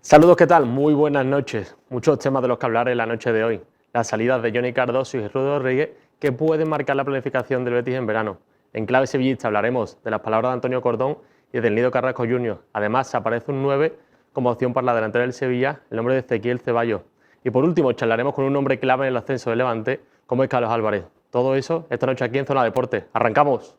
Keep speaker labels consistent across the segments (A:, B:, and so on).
A: Saludos, ¿qué tal? Muy buenas noches. Muchos temas de los que hablar en la noche de hoy. Las salidas de Johnny Cardoso y Jesús Rodríguez que pueden marcar la planificación del Betis en verano. En clave sevillista hablaremos de las palabras de Antonio Cordón y del Nido Carrasco Jr. Además, aparece un 9 como opción para la delantera del Sevilla, el nombre de Ezequiel Ceballos. Y por último, charlaremos con un hombre clave en el ascenso del Levante, como es Carlos Álvarez. Todo eso esta noche aquí en Zona Deporte. ¡Arrancamos!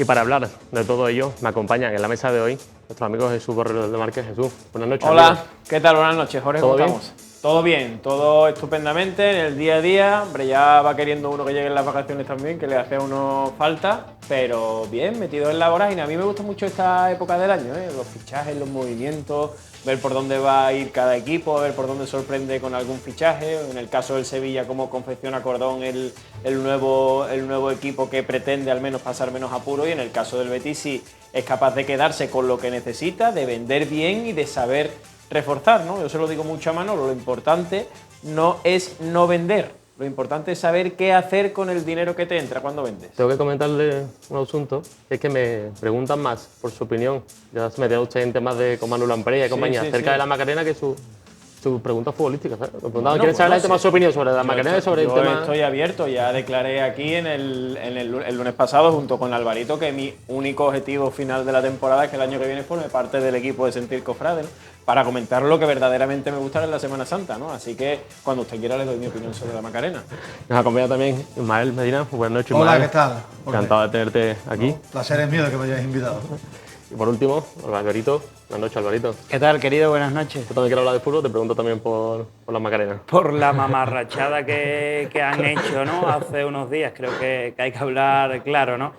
A: Y para hablar de todo ello, me acompañan en la mesa de hoy nuestro amigo Jesús Borrero de Márquez. Jesús, buenas noches.
B: Hola,
A: amigo.
B: ¿qué tal? Buenas noches, Jorge, ¿cómo estamos? Todo bien, todo estupendamente en el día a día. Hombre, ya va queriendo uno que lleguen las vacaciones también, que le hace a uno falta, pero bien, metido en la vorágine. A mí me gusta mucho esta época del año, los fichajes, los movimientos, ver por dónde va a ir cada equipo, ver por dónde sorprende con algún fichaje. En el caso del Sevilla, cómo confecciona Cordón el nuevo equipo que pretende al menos pasar menos apuro, y en el caso del Betis, si es capaz de quedarse con lo que necesita, de vender bien y de saber reforzar, ¿no? Yo se lo digo mucho a Manolo, lo importante no es no vender, lo importante es saber qué hacer con el dinero que te entra cuando vendes.
A: Tengo que comentarle un asunto, es que me preguntan más por su opinión. Ya se me dio usted en temas de con Manuel Lamprey y compañía acerca de la Macarena que sus preguntas futbolísticas. ¿Sabes? Me preguntaban, ¿quieren saber el tema su opinión sobre la Macarena y sobre el tema?
B: Yo estoy abierto, ya declaré aquí el lunes pasado junto con Alvarito que mi único objetivo final de la temporada es que el año que viene forme parte del equipo de Sentir Cofrade, ¿no? Para comentar lo que verdaderamente me gusta en la Semana Santa, ¿no? Así que cuando usted quiera le doy mi opinión sobre la Macarena.
A: Nos acompaña también Ismael Medina. Buenas noches, Ismael.
C: Hola, ¿qué tal?
A: Encantado de tenerte aquí.
C: Placer es mío de que me hayáis invitado.
A: Y por último, Alvarito. Buenas noches, Alvarito.
D: ¿Qué tal, querido? Buenas noches.
A: Yo también quiero hablar de fútbol, te pregunto también por la Macarena.
D: Por la mamarrachada que han hecho, ¿no? Hace unos días, creo que hay que hablar claro, ¿no?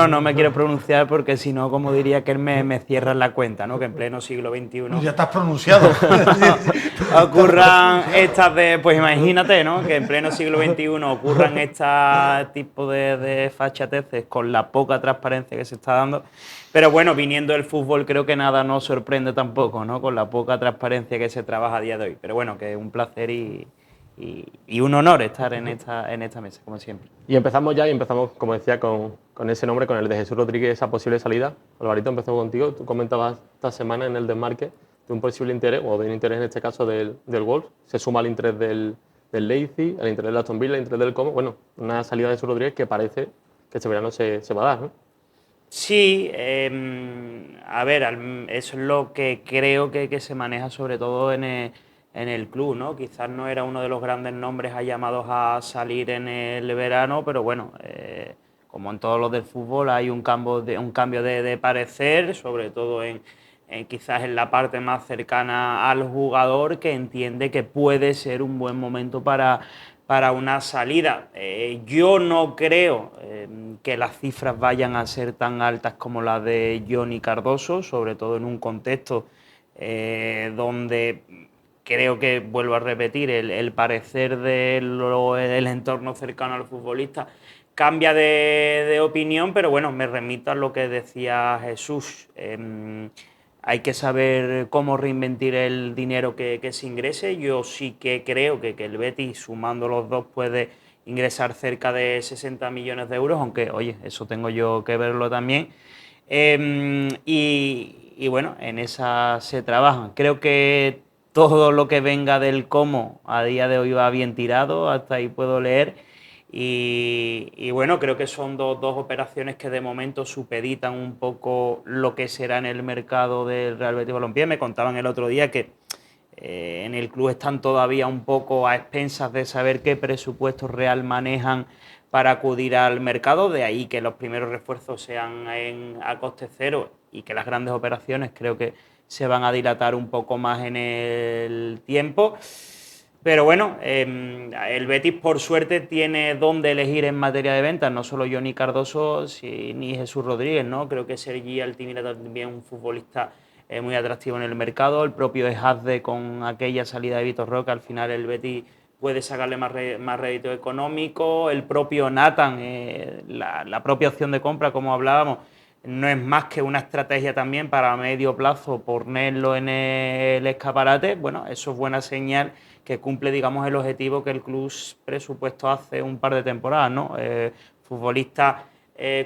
D: No me quiero pronunciar porque si no, como diría que me cierran la cuenta, ¿no? Que en pleno siglo XXI...
C: Ya estás pronunciado.
D: ocurran estas de... Pues imagínate, ¿no? Que en pleno siglo XXI ocurran este tipo de fachateces con la poca transparencia que se está dando. Pero bueno, viniendo del fútbol, creo que nada nos sorprende tampoco, ¿no? Con la poca transparencia que se trabaja a día de hoy. Pero bueno, que es un placer y un honor estar en esta mesa, como siempre.
A: Y empezamos, como decía, con ese nombre, con el de Jesús Rodríguez, esa posible salida. Alvarito, empezamos contigo. Tú comentabas esta semana en el desmarque de un posible interés, o de un interés en este caso del Wolves. Se suma al interés del Leipzig, el interés del Aston Villa, el interés del Como. Bueno, una salida de Jesús Rodríguez que parece que este verano se va a dar, ¿no?
D: Sí, a ver, eso es lo que creo que se maneja sobre todo en el club, ¿no? Quizás no era uno de los grandes nombres llamados a salir en el verano, pero bueno, como en todos los del fútbol hay un cambio de parecer, sobre todo quizás en la parte más cercana al jugador, que entiende que puede ser un buen momento para una salida. Yo no creo que las cifras vayan a ser tan altas como las de Johnny Cardoso, sobre todo en un contexto donde creo que, vuelvo a repetir, el parecer del entorno cercano al futbolista cambia de opinión, pero bueno, me remito a lo que decía Jesús. Hay que saber cómo reinvertir el dinero que se ingrese. Yo sí que creo que el Betis, sumando los dos, puede ingresar cerca de 60 millones de euros, aunque, oye, eso tengo yo que verlo también. Y bueno, en esa se trabaja. Creo que todo lo que venga del Como a día de hoy va bien tirado, hasta ahí puedo leer. Y bueno, creo que son dos operaciones que de momento supeditan un poco lo que será en el mercado del Real Betis Balompié. Me contaban el otro día que en el club están todavía un poco a expensas de saber qué presupuestos real manejan para acudir al mercado, de ahí que los primeros refuerzos sean a coste cero y que las grandes operaciones creo que se van a dilatar un poco más en el tiempo. Pero bueno, el Betis por suerte tiene dónde elegir en materia de ventas, no solo Johnny Cardoso ni Jesús Rodríguez, ¿no? Creo que Sergi Altimira también es un futbolista muy atractivo en el mercado, el propio Ejazde con aquella salida de Vitor Roque, al final el Betis puede sacarle más rédito económico, el propio Nathan, la propia opción de compra, como hablábamos, no es más que una estrategia también para a medio plazo ponerlo en el escaparate, bueno, eso es buena señal que cumple, digamos, el objetivo que el club presupuestó hace un par de temporadas, ¿no? Futbolistas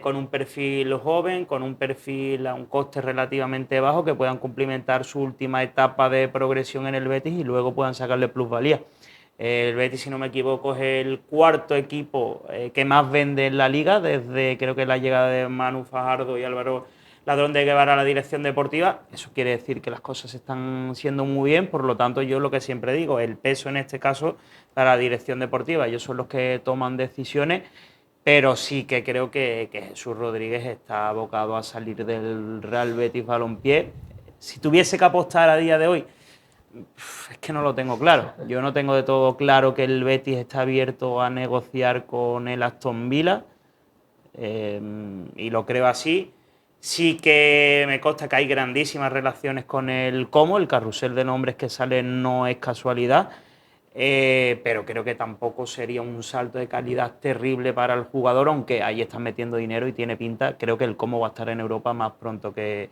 D: con un perfil joven, con un perfil a un coste relativamente bajo, que puedan cumplimentar su última etapa de progresión en el Betis y luego puedan sacarle plusvalía. El Betis, si no me equivoco, es el cuarto equipo que más vende en la liga, desde creo que la llegada de Manu Fajardo y Álvaro Ladrón de Guevara a la dirección deportiva. Eso quiere decir que las cosas están siendo muy bien, por lo tanto yo lo que siempre digo, el peso en este caso para la dirección deportiva, ellos son los que toman decisiones, pero sí que creo que Jesús Rodríguez está abocado a salir del Real Betis Balompié. Si tuviese que apostar a día de hoy, es que no lo tengo claro. Yo no tengo de todo claro que el Betis está abierto a negociar con el Aston Villa, y lo creo así. Sí que me consta que hay grandísimas relaciones con el Como, el carrusel de nombres que sale no es casualidad, pero creo que tampoco sería un salto de calidad terrible para el jugador, aunque ahí están metiendo dinero y tiene pinta. Creo que el Como va a estar en Europa más pronto que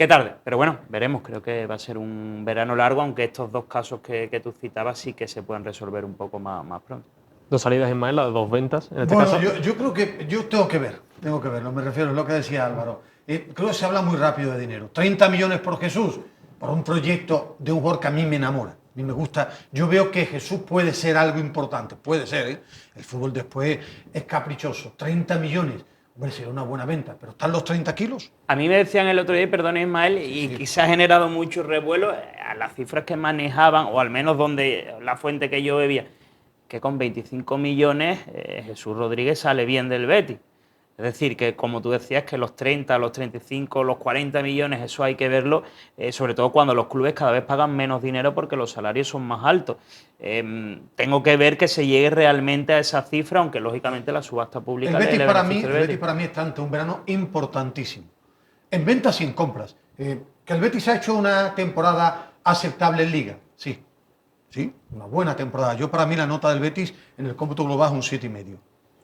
D: tarde, pero bueno, veremos. Creo que va a ser un verano largo, aunque estos dos casos que tú citabas sí que se pueden resolver un poco más pronto.
A: Dos salidas, Ismael, las dos ventas en este
C: Bueno,
A: caso.
C: yo creo que yo tengo que ver, no me refiero a lo que decía Álvaro. Creo que se habla muy rápido de dinero. 30 millones por Jesús, por un proyecto de un jugador que a mí me enamora, a mí me gusta. Yo veo que Jesús puede ser algo importante, puede ser, ¿eh? El fútbol después es caprichoso. 30 millones, hombre, sería una buena venta, pero ¿están los 30 kilos?
D: A mí me decían el otro día, perdón Ismael, y quizás ha generado mucho revuelo a las cifras que manejaban, o al menos donde la fuente que yo bebía, que con 25 millones Jesús Rodríguez sale bien del Betis. Es decir, que como tú decías, que los 30, los 35, los 40 millones, eso hay que verlo, sobre todo cuando los clubes cada vez pagan menos dinero porque los salarios son más altos. Tengo que ver que se llegue realmente a esa cifra, aunque lógicamente la subasta pública...
C: El Betis para mí está ante un verano importantísimo. En ventas y en compras. Que el Betis ha hecho una temporada aceptable en Liga, sí. Sí, una buena temporada. Yo para mí la nota del Betis en el cómputo global es un 7,5.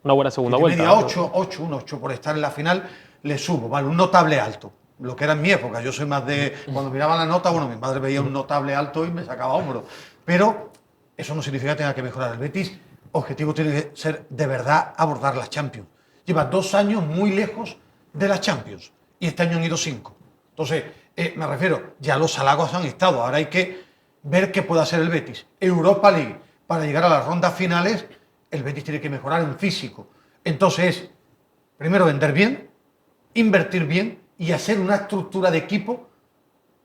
A: Una buena segunda vuelta.
C: Media 8, un 8 por estar en la final, le subo, vale, un notable alto. Lo que era en mi época, yo soy más de... Cuando miraba la nota, bueno, mi madre veía un notable alto y me sacaba hombros. Pero eso no significa que tenga que mejorar. El Betis, objetivo tiene que ser de verdad abordar las Champions. Lleva 2 años muy lejos de las Champions y este año han ido 5. Entonces, me refiero, ya los halagos han estado, ahora hay que ver qué puede hacer el Betis. Europa League, para llegar a las rondas finales, el Betis tiene que mejorar en físico. Entonces, primero vender bien, invertir bien y hacer una estructura de equipo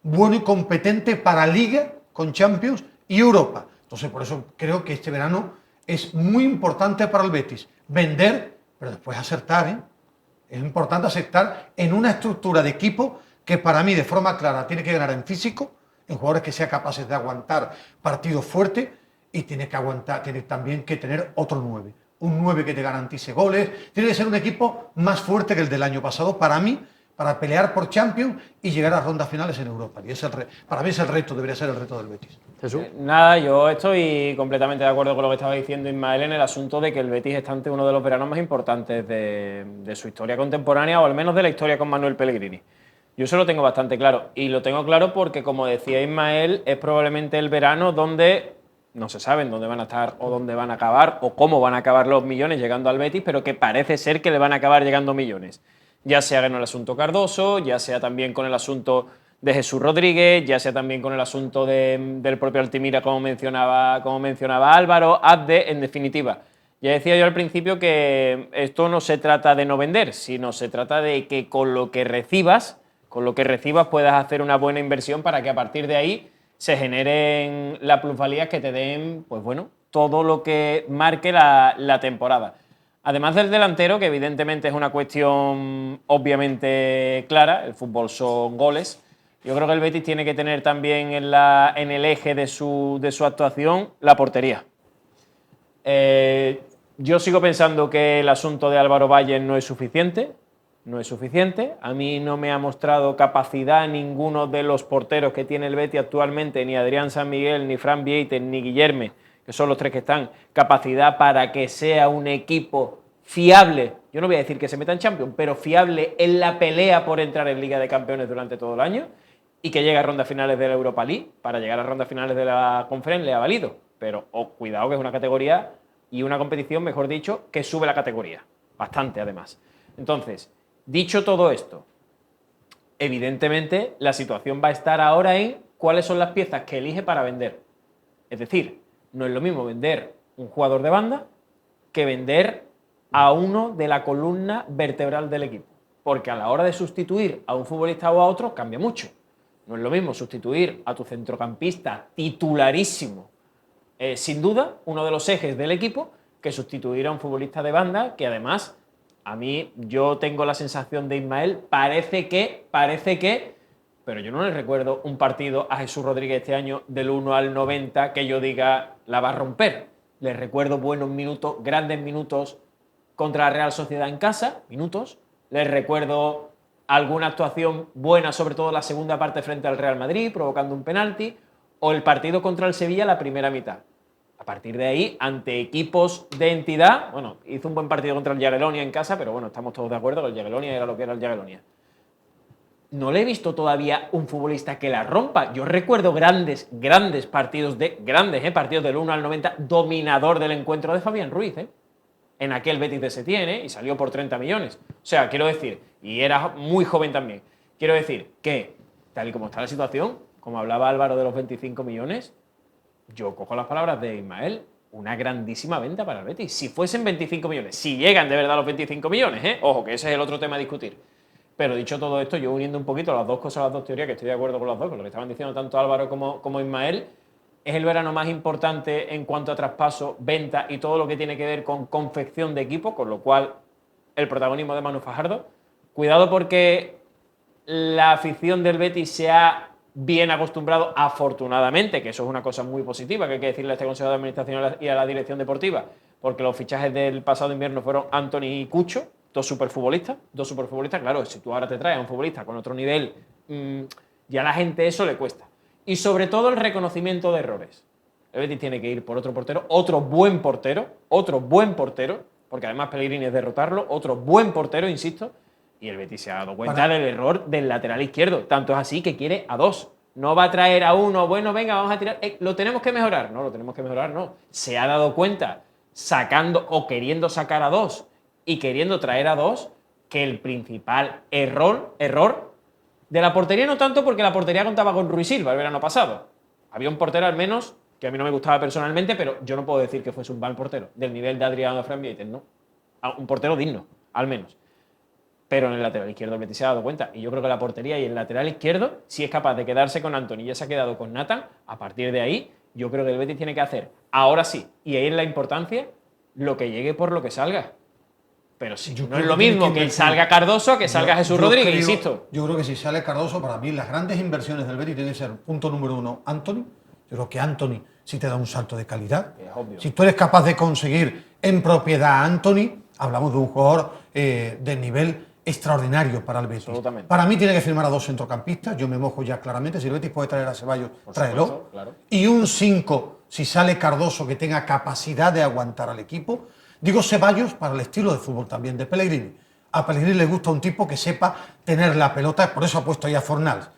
C: bueno y competente para Liga, con Champions y Europa. Entonces, por eso creo que este verano es muy importante para el Betis. Vender, pero después acertar, ¿eh? Es importante acertar en una estructura de equipo que para mí, de forma clara, tiene que ganar en físico, en jugadores que sean capaces de aguantar partidos fuertes, y tiene también que tener otro 9. Un 9 que te garantice goles. Tiene que ser un equipo más fuerte que el del año pasado, para mí, para pelear por Champions y llegar a rondas finales en Europa. Y para mí es el reto, debería ser el reto del Betis.
A: Jesús.
B: Nada, yo estoy completamente de acuerdo con lo que estaba diciendo Ismael en el asunto de que el Betis está ante uno de los veranos más importantes de su historia contemporánea, o al menos de la historia con Manuel Pellegrini. Yo eso lo tengo bastante claro. Y lo tengo claro porque, como decía Ismael, es probablemente el verano donde no se saben dónde van a estar o dónde van a acabar o cómo van a acabar los millones llegando al Betis, pero que parece ser que le van a acabar llegando millones. Ya sea en el asunto Cardoso, ya sea también con el asunto de Jesús Rodríguez, ya sea también con el asunto del propio Altimira, como mencionaba Álvaro, Abde, en definitiva. Ya decía yo al principio que esto no se trata de no vender, sino se trata de que con lo que recibas puedas hacer una buena inversión para que a partir de ahí se generen las plusvalías que te den, pues bueno, todo lo que marque la temporada. Además del delantero, que evidentemente es una cuestión obviamente clara, el fútbol son goles, yo creo que el Betis tiene que tener también en el eje de su actuación la portería. Yo sigo pensando que el asunto de Álvaro Valle no es suficiente. A mí no me ha mostrado capacidad ninguno de los porteros que tiene el Betis actualmente, ni Adrián San Miguel, ni Fran Vieites, ni Guillerme, que son los tres que están, capacidad para que sea un equipo fiable, yo no voy a decir que se meta en Champions, pero fiable en la pelea por entrar en Liga de Campeones durante todo el año y que llegue a rondas finales de la Europa League, para llegar a rondas finales de la Conference le ha valido, pero cuidado que es una categoría y una competición, mejor dicho, que sube la categoría, bastante además. Entonces, dicho todo esto, evidentemente la situación va a estar ahora en cuáles son las piezas que elige para vender. Es decir, no es lo mismo vender un jugador de banda que vender a uno de la columna vertebral del equipo, porque a la hora de sustituir a un futbolista o a otro cambia mucho. No es lo mismo sustituir a tu centrocampista titularísimo, sin duda, uno de los ejes del equipo, que sustituir a un futbolista de banda que además, a mí, yo tengo la sensación de Ismael, parece que, pero yo no le recuerdo un partido a Jesús Rodríguez este año del 1 al 90 que yo diga la va a romper. Le recuerdo buenos minutos, grandes minutos contra la Real Sociedad en casa, minutos. Les recuerdo alguna actuación buena, sobre todo la segunda parte frente al Real Madrid, provocando un penalti, o el partido contra el Sevilla, la primera mitad. A partir de ahí, ante equipos de entidad, bueno, hizo un buen partido contra el Jagiellonia en casa, pero bueno, estamos todos de acuerdo que el Jagiellonia era lo que era el Jagiellonia. No le he visto todavía un futbolista que la rompa. Yo recuerdo grandes partidos partidos del 1 al 90, dominador del encuentro de Fabián Ruiz, en aquel Betis de Setién, y salió por 30 millones. O sea, quiero decir, y era muy joven también, quiero decir que, tal y como está la situación, como hablaba Álvaro de los 25 millones, yo cojo las palabras de Ismael, una grandísima venta para el Betis. Si fuesen 25 millones, si llegan de verdad los 25 millones, ojo, que ese es el otro tema a discutir. Pero dicho todo esto, yo uniendo un poquito las dos cosas, las dos teorías, que estoy de acuerdo con las dos, con lo que estaban diciendo tanto Álvaro como Ismael, es el verano más importante en cuanto a traspaso, venta y todo lo que tiene que ver con confección de equipo, con lo cual el protagonismo de Manu Fajardo. Cuidado porque la afición del Betis se ha bien acostumbrado, afortunadamente, que eso es una cosa muy positiva, que hay que decirle a este Consejo de Administración y a la dirección deportiva, porque los fichajes del pasado invierno fueron Antony y Cucho, dos superfutbolistas, claro, si tú ahora te traes a un futbolista con otro nivel, ya a la gente eso le cuesta. Y sobre todo el reconocimiento de errores. El Betis tiene que ir por otro portero, otro buen portero, porque además Pellegrini es derrotarlo, otro buen portero, insisto, y el Betis se ha dado cuenta del error del lateral izquierdo. Tanto es así que quiere a dos. No va a traer a uno, bueno, venga, vamos a tirar. ¿Lo tenemos que mejorar? No, lo tenemos que mejorar, no. Se ha dado cuenta, sacando o queriendo sacar a dos y queriendo traer a dos, que el principal error de la portería, no tanto porque la portería contaba con Ruiz Silva el verano pasado. Había un portero al menos que a mí no me gustaba personalmente, pero yo no puedo decir que fuese un mal portero, del nivel de Adriano Fran Vieiten, no. Un portero digno, al menos. Pero en el lateral izquierdo el Betis se ha dado cuenta. Y yo creo que la portería y el lateral izquierdo, si es capaz de quedarse con Antony y ya se ha quedado con Nathan, a partir de ahí, yo creo que el Betis tiene que hacer, ahora sí, y ahí es la importancia, lo que llegue por lo que salga. Pero sí, no es lo mismo que salga Cardoso que salga Jesús Rodríguez, insisto.
C: Yo creo que si sale Cardoso, para mí las grandes inversiones del Betis tienen que ser, punto número uno, Antony. Yo creo que Antony sí te da un salto de calidad.
B: Es obvio.
C: Si tú eres capaz de conseguir en propiedad a Antony, hablamos de un jugador de nivel extraordinario para el Betis.
B: Absolutamente.
C: Para mí tiene que firmar a dos centrocampistas, yo me mojo ya claramente, si el Betis puede traer a Ceballos, tráelo.
B: Supuesto, claro.
C: Y un 5, si sale Cardoso, que tenga capacidad de aguantar al equipo. Digo Ceballos para el estilo de fútbol también de Pellegrini. A Pellegrini le gusta un tipo que sepa tener la pelota, por eso ha puesto ahí a Fornals.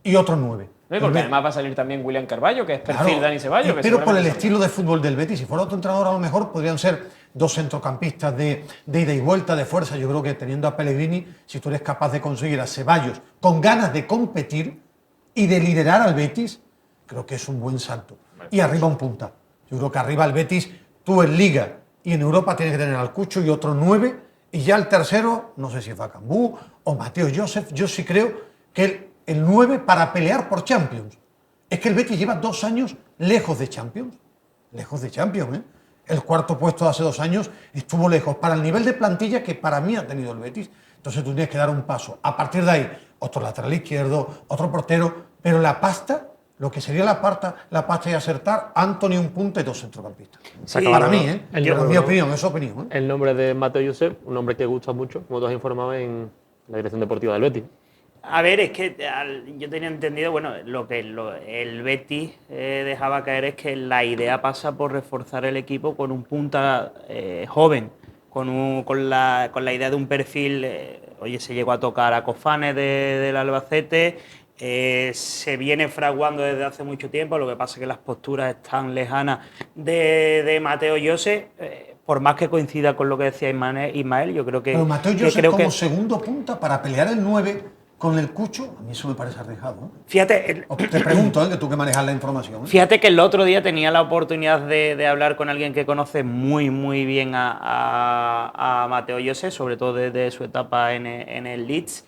C: Y otro 9.
B: No, y porque además va a salir también William Carballo, que es perfil Dani Ceballos.
C: Pero por el estilo de fútbol del Betis, si fuera otro entrenador a lo mejor podrían ser dos centrocampistas de ida y vuelta, de fuerza. Yo creo que teniendo a Pellegrini, si tú eres capaz de conseguir a Ceballos con ganas de competir y de liderar al Betis, creo que es un buen salto. Y arriba un punta. Yo creo que arriba el Betis, tú en Liga y en Europa tienes que tener al Cucho y otro 9, y ya el tercero, no sé si es Bakambu o Mateo Joseph, yo sí creo que el 9 para pelear por Champions. Es que el Betis lleva 2 años lejos de Champions. Lejos de Champions, ¿eh? El cuarto puesto de hace 2 años estuvo lejos para el nivel de plantilla que para mí ha tenido el Betis. Entonces tú tienes que dar un paso. A partir de ahí, otro lateral izquierdo, otro portero, pero la pasta, lo que sería la pasta y acertar, Antony un punta y 2 centrocampistas.
D: Sí,
C: para mí, ¿eh?
A: Yo,
C: mi opinión, es opinión. ¿eh?
A: El nombre de Mateo Josep, un nombre que gusta mucho, como tú has informado en la dirección deportiva del Betis.
D: A ver, es que yo tenía entendido, bueno, lo que el Betis dejaba caer es que la idea pasa por reforzar el equipo con un punta joven. con la idea de un perfil, oye, se llegó a tocar a Cofane del Albacete, se viene fraguando desde hace mucho tiempo, lo que pasa es que las posturas están lejanas de Mateo Llose, por más que coincida con lo que decía Ismael, yo creo que...
C: Pero Mateo Llose como segundo punta para pelear el 9 con el Cucho, a mí eso me parece arriesgado, ¿eh?
D: Fíjate...
C: Te pregunto, que tú que manejas la información.
D: Fíjate que el otro día tenía la oportunidad de hablar con alguien que conoce muy, muy bien a Mateo Llose, sobre todo desde su etapa en el Leeds,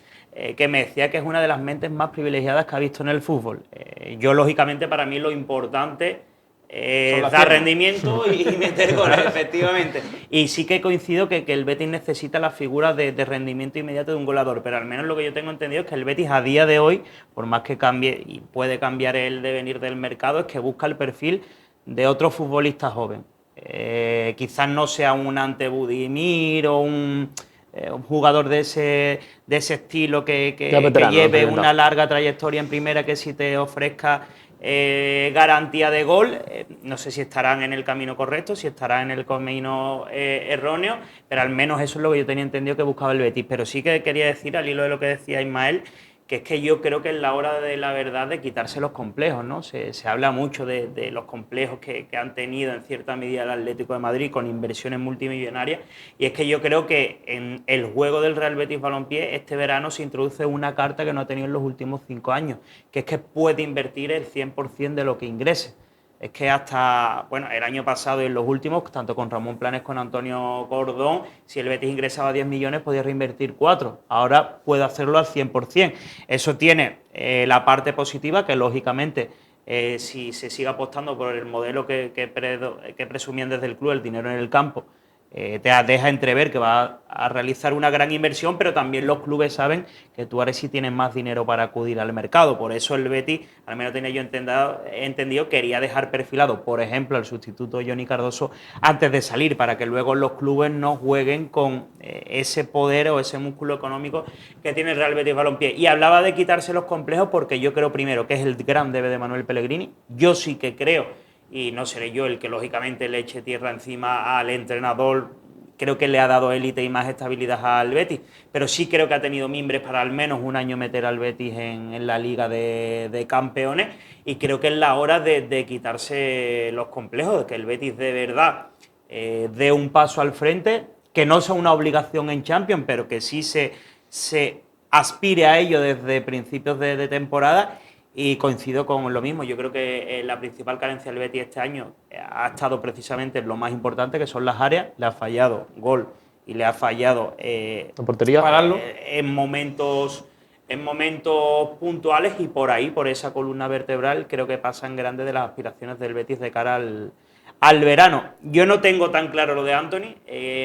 D: que me decía que es una de las mentes más privilegiadas que ha visto en el fútbol. Yo, lógicamente, para mí lo importante es dar rendimiento y meter goles, efectivamente. Y sí que coincido que el Betis necesita la figura de rendimiento inmediato de un goleador, pero al menos lo que yo tengo entendido es que el Betis a día de hoy, por más que cambie y puede cambiar el devenir del mercado, es que busca el perfil de otro futbolista joven. Quizás no sea un Ante Budimir o un jugador de ese estilo que lleve una larga trayectoria en primera, que si te ofrezca garantía de gol, no sé si estarán en el camino correcto, si estarán en el camino erróneo, pero al menos eso es lo que yo tenía entendido que buscaba el Betis. Pero sí que quería decir, al hilo de lo que decía Ismael, que es que yo creo que es la hora de la verdad de quitarse los complejos, ¿no? Se habla mucho de los complejos que han tenido en cierta medida el Atlético de Madrid con inversiones multimillonarias, y es que yo creo que en el juego del Real Betis Balompié este verano se introduce una carta que no ha tenido en los últimos 5 años, que es que puede invertir el 100% de lo que ingrese. Es que hasta, bueno, el año pasado y en los últimos, tanto con Ramón Planes como con Antonio Cordón, si el Betis ingresaba 10 millones podía reinvertir 4. Ahora puede hacerlo al 100%. Eso tiene la parte positiva, que lógicamente si se sigue apostando por el modelo que presumían desde el club, el dinero en el campo, te deja entrever que va a realizar una gran inversión, pero también los clubes saben que tú ahora sí tienes más dinero para acudir al mercado. Por eso el Betis, al menos tenía yo entendido, quería dejar perfilado, por ejemplo, al sustituto Johnny Cardoso antes de salir, para que luego los clubes no jueguen con ese poder o ese músculo económico que tiene el Real Betis Balompié. Y hablaba de quitarse los complejos porque yo creo, primero, que es el gran debe de Manuel Pellegrini. Yo sí que creo, y no seré yo el que lógicamente le eche tierra encima al entrenador, creo que le ha dado élite y más estabilidad al Betis, pero sí creo que ha tenido mimbres para al menos un año meter al Betis en la Liga de Campeones, y creo que es la hora de quitarse los complejos, de que el Betis de verdad dé un paso al frente, que no sea una obligación en Champions, pero que sí se aspire a ello desde principios de temporada. Y coincido con lo mismo, yo creo que la principal carencia del Betis este año ha estado precisamente en lo más importante, que son las áreas. Le ha fallado gol y le ha fallado pararlo en momentos puntuales, y por ahí, por esa columna vertebral, creo que pasa en grande de las aspiraciones del Betis de cara al verano. Yo no tengo tan claro lo de Anthony,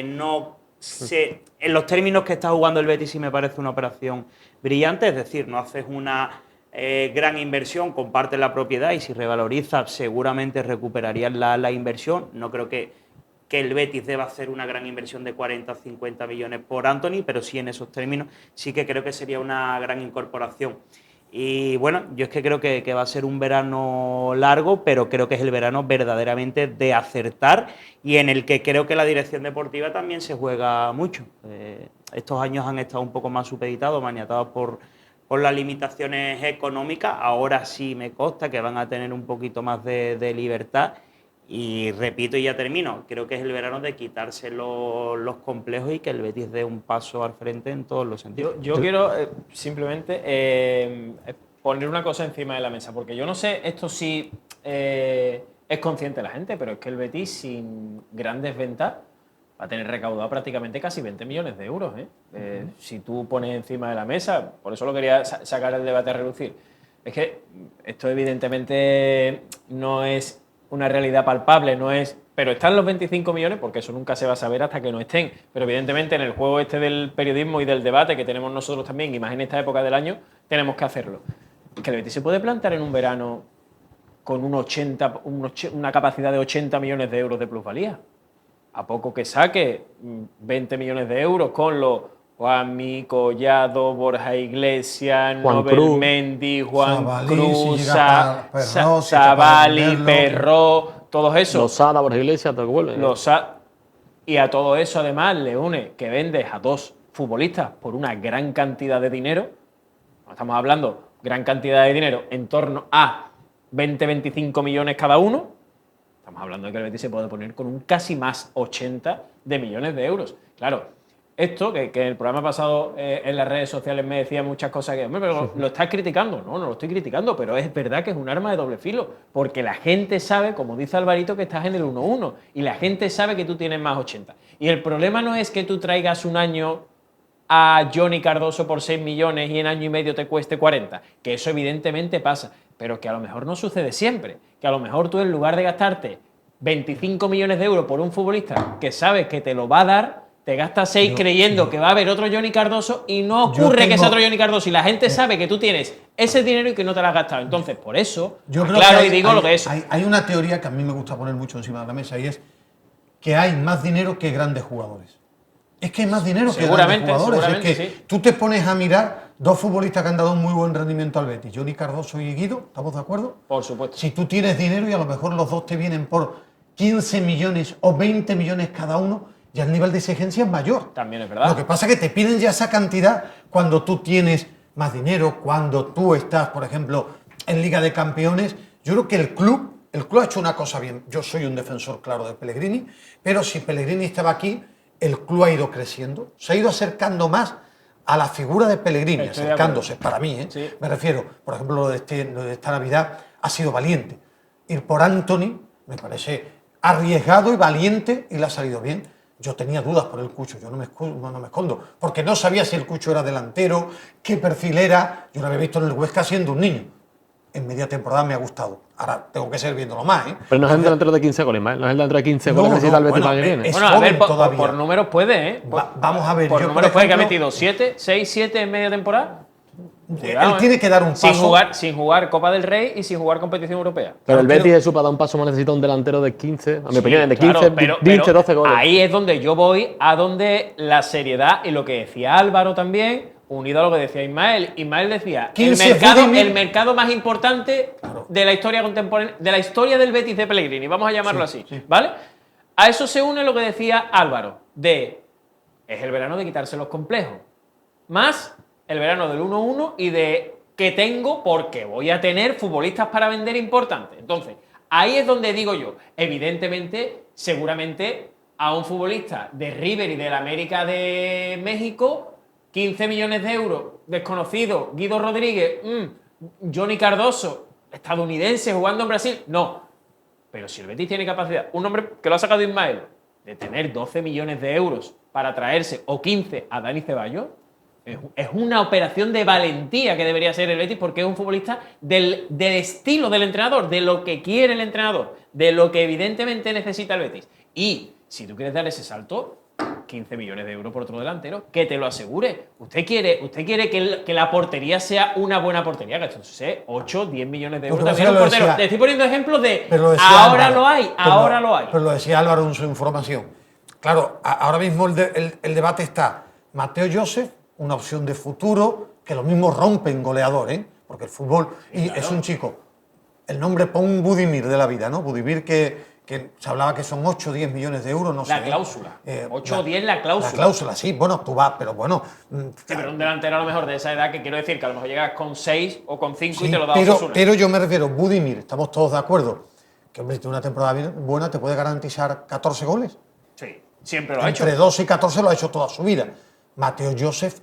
D: no sé, en los términos que está jugando el Betis sí me parece una operación brillante, es decir, no haces una gran inversión, compartes la propiedad y si revaloriza seguramente recuperarías la inversión. No creo que el Betis deba hacer una gran inversión de 40 o 50 millones por Anthony, pero sí en esos términos sí que creo que sería una gran incorporación. Y bueno, yo es que creo que va a ser un verano largo, pero creo que es el verano verdaderamente de acertar y en el que creo que la dirección deportiva también se juega mucho. Estos años han estado un poco más supeditados, maniatados por las limitaciones económicas. Ahora sí me consta que van a tener un poquito más de libertad. Y repito y ya termino, creo que es el verano de quitarse los complejos y que el Betis dé un paso al frente en todos los sentidos.
B: Yo quiero simplemente poner una cosa encima de la mesa, porque yo no sé, esto sí es consciente la gente, pero es que el Betis sin grandes ventas va a tener recaudado prácticamente casi 20 millones de euros. Si tú pones encima de la mesa, por eso lo quería sacar el debate a relucir, es que esto evidentemente no es una realidad palpable, no es, pero están los 25 millones, porque eso nunca se va a saber hasta que no estén, pero evidentemente en el juego este del periodismo y del debate que tenemos nosotros también, y más en esta época del año, tenemos que hacerlo. Que el Betis se puede plantar en un verano con una capacidad de 80 millones de euros de plusvalía. A poco que saque 20 millones de euros con los Juanmi, Collado, Borja Iglesias, Nobel Mendy, Juan Cruz, Zabali, Perró, todos esos.
A: Losada, Borja Iglesias, te vuelve.
B: Y a todo eso, además, le une que vendes a dos futbolistas por una gran cantidad de dinero. Estamos hablando gran cantidad de dinero, en torno a 20-25 millones cada uno. Estamos hablando de que el Betis se puede poner con un casi más 80 de millones de euros. Claro, esto que el programa pasado en las redes sociales me decía muchas cosas que, hombre, pero lo estás criticando. No lo estoy criticando, pero es verdad que es un arma de doble filo, porque la gente sabe, como dice Alvarito, que estás en el 1-1 y la gente sabe que tú tienes más 80. Y el problema no es que tú traigas un año a Johnny Cardoso por 6 millones y en año y medio te cueste 40, que eso evidentemente pasa, pero que a lo mejor no sucede siempre, que a lo mejor tú en lugar de gastarte 25 millones de euros por un futbolista que sabes que te lo va a dar, te gastas 6 creyendo que va a haber otro Johnny Cardoso y no ocurre que sea otro Johnny Cardoso y la gente sabe que tú tienes ese dinero y que no te lo has gastado. Entonces, por eso, claro, y digo lo que es.
C: Hay una teoría que a mí me gusta poner mucho encima de la mesa y es que hay más dinero que grandes jugadores. Es que hay más dinero que grandes jugadores. Es que
B: sí.
C: Tú te pones a mirar dos futbolistas que han dado un muy buen rendimiento al Betis, Johnny Cardoso y Guido, ¿estamos de acuerdo?
B: Por supuesto.
C: Si tú tienes dinero y a lo mejor los dos te vienen por 15 millones o 20 millones cada uno, ya el nivel de exigencia es mayor.
B: También es verdad.
C: Lo que pasa es que te piden ya esa cantidad cuando tú tienes más dinero, cuando tú estás, por ejemplo, en Liga de Campeones. Yo creo que el club ha hecho una cosa bien. Yo soy un defensor claro de Pellegrini, pero si Pellegrini estaba aquí, el club ha ido creciendo, se ha ido acercando más a la figura de Pellegrini, acercándose, para mí,
B: Sí.
C: Me refiero, por ejemplo, lo de esta Navidad ha sido valiente. Ir por Anthony me parece arriesgado y valiente y le ha salido bien. Yo tenía dudas por el Cucho, yo no me escondo, porque no sabía si el Cucho era delantero, qué perfil era. Yo lo había visto en el Huesca siendo un niño. En media temporada me ha gustado. Ahora tengo que seguir viéndolo más, ¿eh?
A: Pero no es el delantero de 15 goles, ¿eh? No es el delantero de 15 goles que necesita el Betis para que viene.
B: Bueno, a ver, por números puede, ¿eh?
C: Vamos a ver.
B: Por
C: yo,
B: números puede que ha
C: ejemplo,
B: metido 7 en media temporada.
C: Él tiene que dar un paso.
B: Sin jugar Copa del Rey y sin jugar competición europea.
A: Pero el Betis, Jesús, para dar un paso más necesita un delantero de 15, a mi opinión, de 15,
B: Claro, pero
A: 20, 12 goles.
B: Ahí es donde yo voy, a donde la seriedad y lo que decía Álvaro también, unido a lo que decía Ismael. Ismael decía, el mercado más importante de la historia contemporánea, de la historia del Betis de Pellegrini, vamos a llamarlo así, ¿vale? A eso se une lo que decía Álvaro, es el verano de quitarse los complejos, más el verano del 1-1 y de que tengo porque voy a tener futbolistas para vender importantes. Entonces, ahí es donde digo yo, evidentemente, seguramente a un futbolista de River y del América de México, 15 millones de euros, desconocido, Guido Rodríguez, Johnny Cardoso, estadounidense jugando en Brasil, no. Pero si el Betis tiene capacidad, un hombre que lo ha sacado Ismael, de tener 12 millones de euros para traerse, o 15 a Dani Ceballos, es una operación de valentía que debería ser el Betis porque es un futbolista del estilo del entrenador, de lo que quiere el entrenador, de lo que evidentemente necesita el Betis. Y si tú quieres dar ese salto, 15 millones de euros por otro delantero, que te lo asegure. Usted quiere que la portería sea una buena portería, que esto sea 8, 10 millones de euros también un portero. Te estoy poniendo ejemplos de ahora Álvaro, lo hay.
C: Pero lo decía Álvaro en su información. Claro, ahora mismo el debate está Mateo Joseph, una opción de futuro, que lo mismo rompe en goleador, ¿eh? Porque el fútbol, y claro, es un chico, el nombre pon Budimir de la vida, ¿no? Budimir que se hablaba que son 8 o 10 millones de euros, no sé.
B: La cláusula. 8 o 10 la cláusula.
C: La cláusula, sí, bueno, tú vas, pero bueno.
B: Sí, pero un delantero a lo mejor de esa edad, que quiero decir que a lo mejor llegas con 6 o con 5 y te lo da Osasuna.
C: Pero yo me refiero, Budimir, estamos todos de acuerdo, que hombre, una temporada buena te puede garantizar 14 goles.
B: Sí, siempre lo ha hecho.
C: Entre 12 y 14 lo ha hecho toda su vida. Mateo Joseph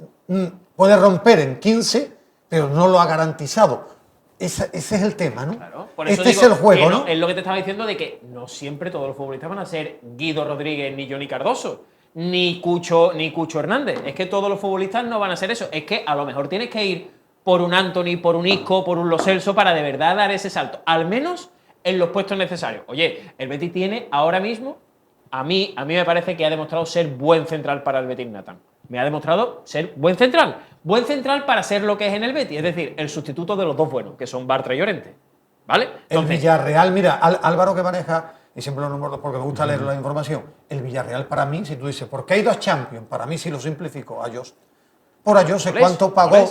C: puede romper en 15, pero no lo ha garantizado. Ese es el tema, ¿no?
B: Claro, por eso
C: este
B: digo
C: es el juego, ¿no?
B: Es lo que te estaba diciendo de que no siempre todos los futbolistas van a ser Guido Rodríguez, ni Johnny Cardoso, ni Cucho Hernández. Es que todos los futbolistas no van a ser eso. Es que a lo mejor tienes que ir por un Anthony, por un Isco, por un Lo Celso para de verdad dar ese salto. Al menos en los puestos necesarios. Oye, el Betis tiene ahora mismo, a mí me parece que ha demostrado ser buen central para el Betis Nathan. Me ha demostrado ser buen central. Buen central para ser lo que es en el Betis. Es decir, el sustituto de los dos buenos, que son Bartra y Llorente. ¿Vale?
C: Entonces, el Villarreal, mira, Álvaro que maneja, y siempre lo nombro porque me gusta leer la información, el Villarreal para mí, si tú dices, ¿por qué ha ido a Champions? Para mí sí lo simplifico, a Jose. Por a Jose, ¿cuánto pagó?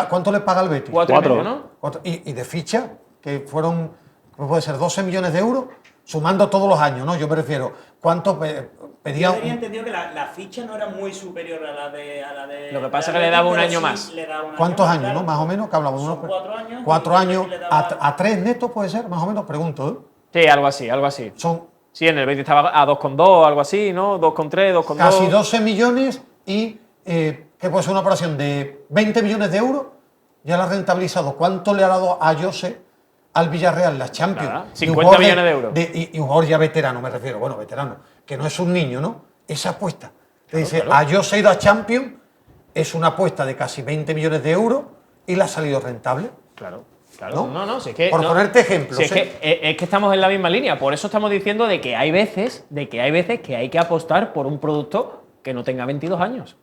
C: ¿Cuánto le paga el Betis?
B: 4,5, ¿no?
C: Y de ficha, que fueron, ¿cómo puede ser? 12 millones de euros. sumando todos los años, ¿no? Yo me refiero, ¿cuánto pedía?
D: Yo tenía entendido que la ficha no era muy superior a la de
B: Lo que pasa es que le daba un año más.
C: ¿Cuántos años, no? Más o menos, que hablamos.
D: Son 4 años.
C: 4 años,
D: le daba-
C: a 3 netos puede ser, más o menos, pregunto, ¿eh?
B: Sí, algo así, algo así.
C: Son
B: Sí, en el Betis estaba a 2,2, algo así, ¿no? 2,3, 2,2.
C: casi 12 millones y, ¿qué puede ser una operación de 20 millones de euros? Ya la ha rentabilizado. ¿Cuánto le ha dado a Jose al Villarreal, la Champions?
B: Nada,
C: Y un
B: 50
C: jugador
B: millones de euros.
C: Y un jugador ya veterano, me refiero, bueno, veterano, que no es un niño, ¿no? Esa apuesta. Te dice,
B: claro.
C: a Jose ha ido a Champions, es una apuesta de casi 20 millones de euros y le ha salido rentable.
B: Claro, claro.
C: ¿No?
B: No, si es que,
C: Por
B: no,
C: ponerte ejemplos.
B: si es, es que estamos en la misma línea. Por eso estamos diciendo de que hay veces que hay que apostar por un producto que no tenga 22 años.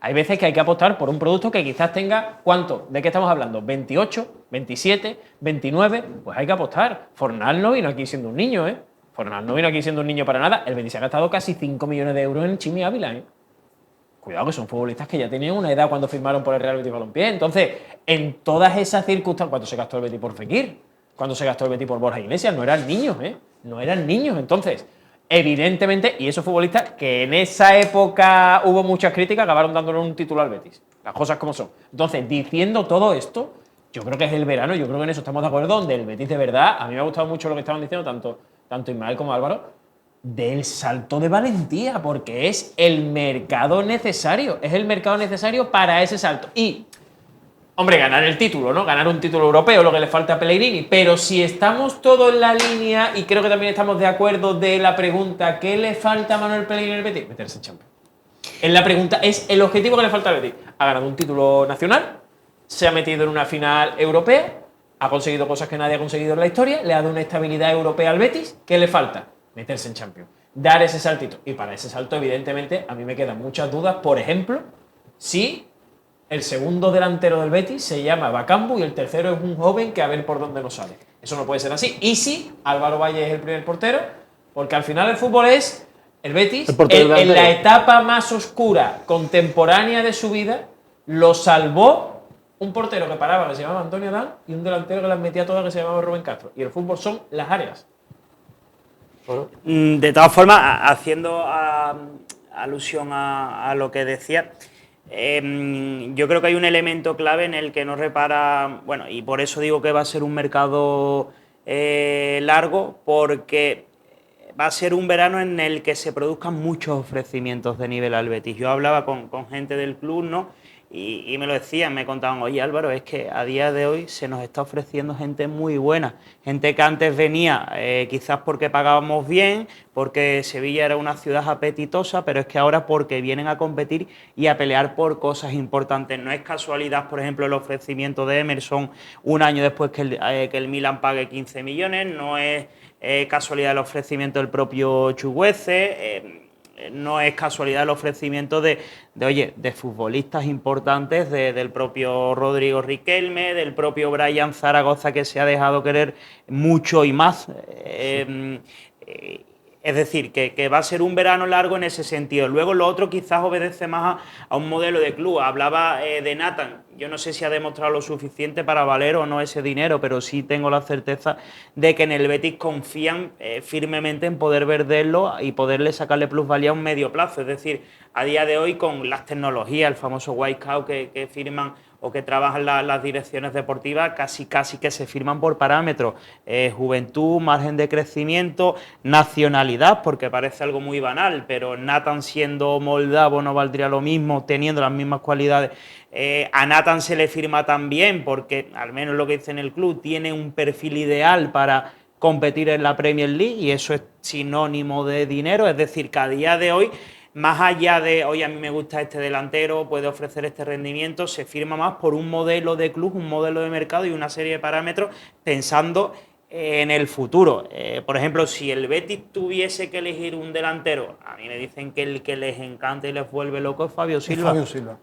B: Hay veces que hay que apostar por un producto que quizás tenga, ¿cuánto? ¿De qué estamos hablando? ¿28, 27, 29? Pues hay que apostar. Fornal no vino aquí siendo un niño, ¿eh? Fornal no vino aquí siendo un niño para nada. El Betis se ha gastado casi 5 millones de euros en Chimi Ávila, ¿eh? Cuidado, que son futbolistas que ya tenían una edad cuando firmaron por el Real Betis Balompié. Entonces, en todas esas circunstancias, ¿cuánto se gastó el Betis por Fekir? ¿Cuánto se gastó el Betis por Borja Iglesias? No eran niños, ¿eh? No eran niños. Entonces, evidentemente, y esos futbolistas que en esa época hubo muchas críticas, acabaron dándole un título al Betis. Las cosas como son. Entonces, diciendo todo esto, yo creo que es el verano, yo creo que en eso estamos de acuerdo, donde el Betis de verdad, a mí me ha gustado mucho lo que estaban diciendo tanto Ismael como Álvaro, del salto de valentía, porque es el mercado necesario, es el mercado necesario para ese salto. Y, hombre, ganar el título, ¿no? Ganar un título europeo, lo que le falta a Pellegrini, pero si estamos todos en la línea, y creo que también estamos de acuerdo de la pregunta, ¿qué le falta a Manuel Pellegrini en el Betis? Meterse en Champions. En la pregunta, es el objetivo que le falta al Betis. Ha ganado un título nacional, se ha metido en una final europea, ha conseguido cosas que nadie ha conseguido en la historia, le ha dado una estabilidad europea al Betis. ¿Qué le falta? Meterse en Champions, dar ese saltito. Y para ese salto, evidentemente, a mí me quedan muchas dudas. Por ejemplo, si el segundo delantero del Betis se llama Bakambu y el tercero es un joven que a ver por dónde nos sale. Eso no puede ser así. Y si Álvaro Valle es el primer portero, porque al final el fútbol es el Betis, en la etapa más oscura, contemporánea de su vida, lo salvó un portero que paraba, que se llamaba Antonio Dan, y un delantero que las metía todas, que se llamaba Rubén Castro. Y el fútbol son las áreas.
D: De todas formas, haciendo alusión a lo que decía, yo creo que hay un elemento clave en el que no repara, bueno, y por eso digo que va a ser un mercado largo, porque va a ser un verano en el que se produzcan muchos ofrecimientos de nivel al Betis. Yo hablaba con gente del club, ¿no? Y me lo decían, me contaban, oye Álvaro, es que a día de hoy se nos está ofreciendo gente muy buena, gente que antes venía quizás porque pagábamos bien, porque Sevilla era una ciudad apetitosa, pero es que ahora porque vienen a competir y a pelear por cosas importantes. No es casualidad, por ejemplo, el ofrecimiento de Emerson un año después que el Milan pague 15 millones, no es casualidad el ofrecimiento del propio Chuguece, no es casualidad el ofrecimiento de futbolistas importantes, del propio Rodrigo Riquelme, del propio Brian Zaragoza, que se ha dejado querer mucho y más. Es decir, que va a ser un verano largo en ese sentido. Luego lo otro quizás obedece más a un modelo de club. Hablaba de Nathan. Yo no sé si ha demostrado lo suficiente para valer o no ese dinero, pero sí tengo la certeza de que en el Betis confían firmemente en poder venderlo y poderle sacarle plusvalía a un medio plazo. Es decir, a día de hoy con las tecnologías, el famoso White Cow que firman o que trabajan las direcciones deportivas, casi que se firman por parámetros. Juventud, margen de crecimiento, nacionalidad, porque parece algo muy banal, pero Nathan siendo moldavo no valdría lo mismo, teniendo las mismas cualidades. A Nathan se le firma también, porque al menos lo que dice en el club, tiene un perfil ideal para competir en la Premier League y eso es sinónimo de dinero, es decir, que a día de hoy, más allá de, oye, a mí me gusta este delantero, puede ofrecer este rendimiento, se firma más por un modelo de club, un modelo de mercado y una serie de parámetros pensando en el futuro. Por ejemplo, si el Betis tuviese que elegir un delantero, a mí me dicen que el que les encanta y les vuelve loco es Fabio Silva.
C: Fabio Silva.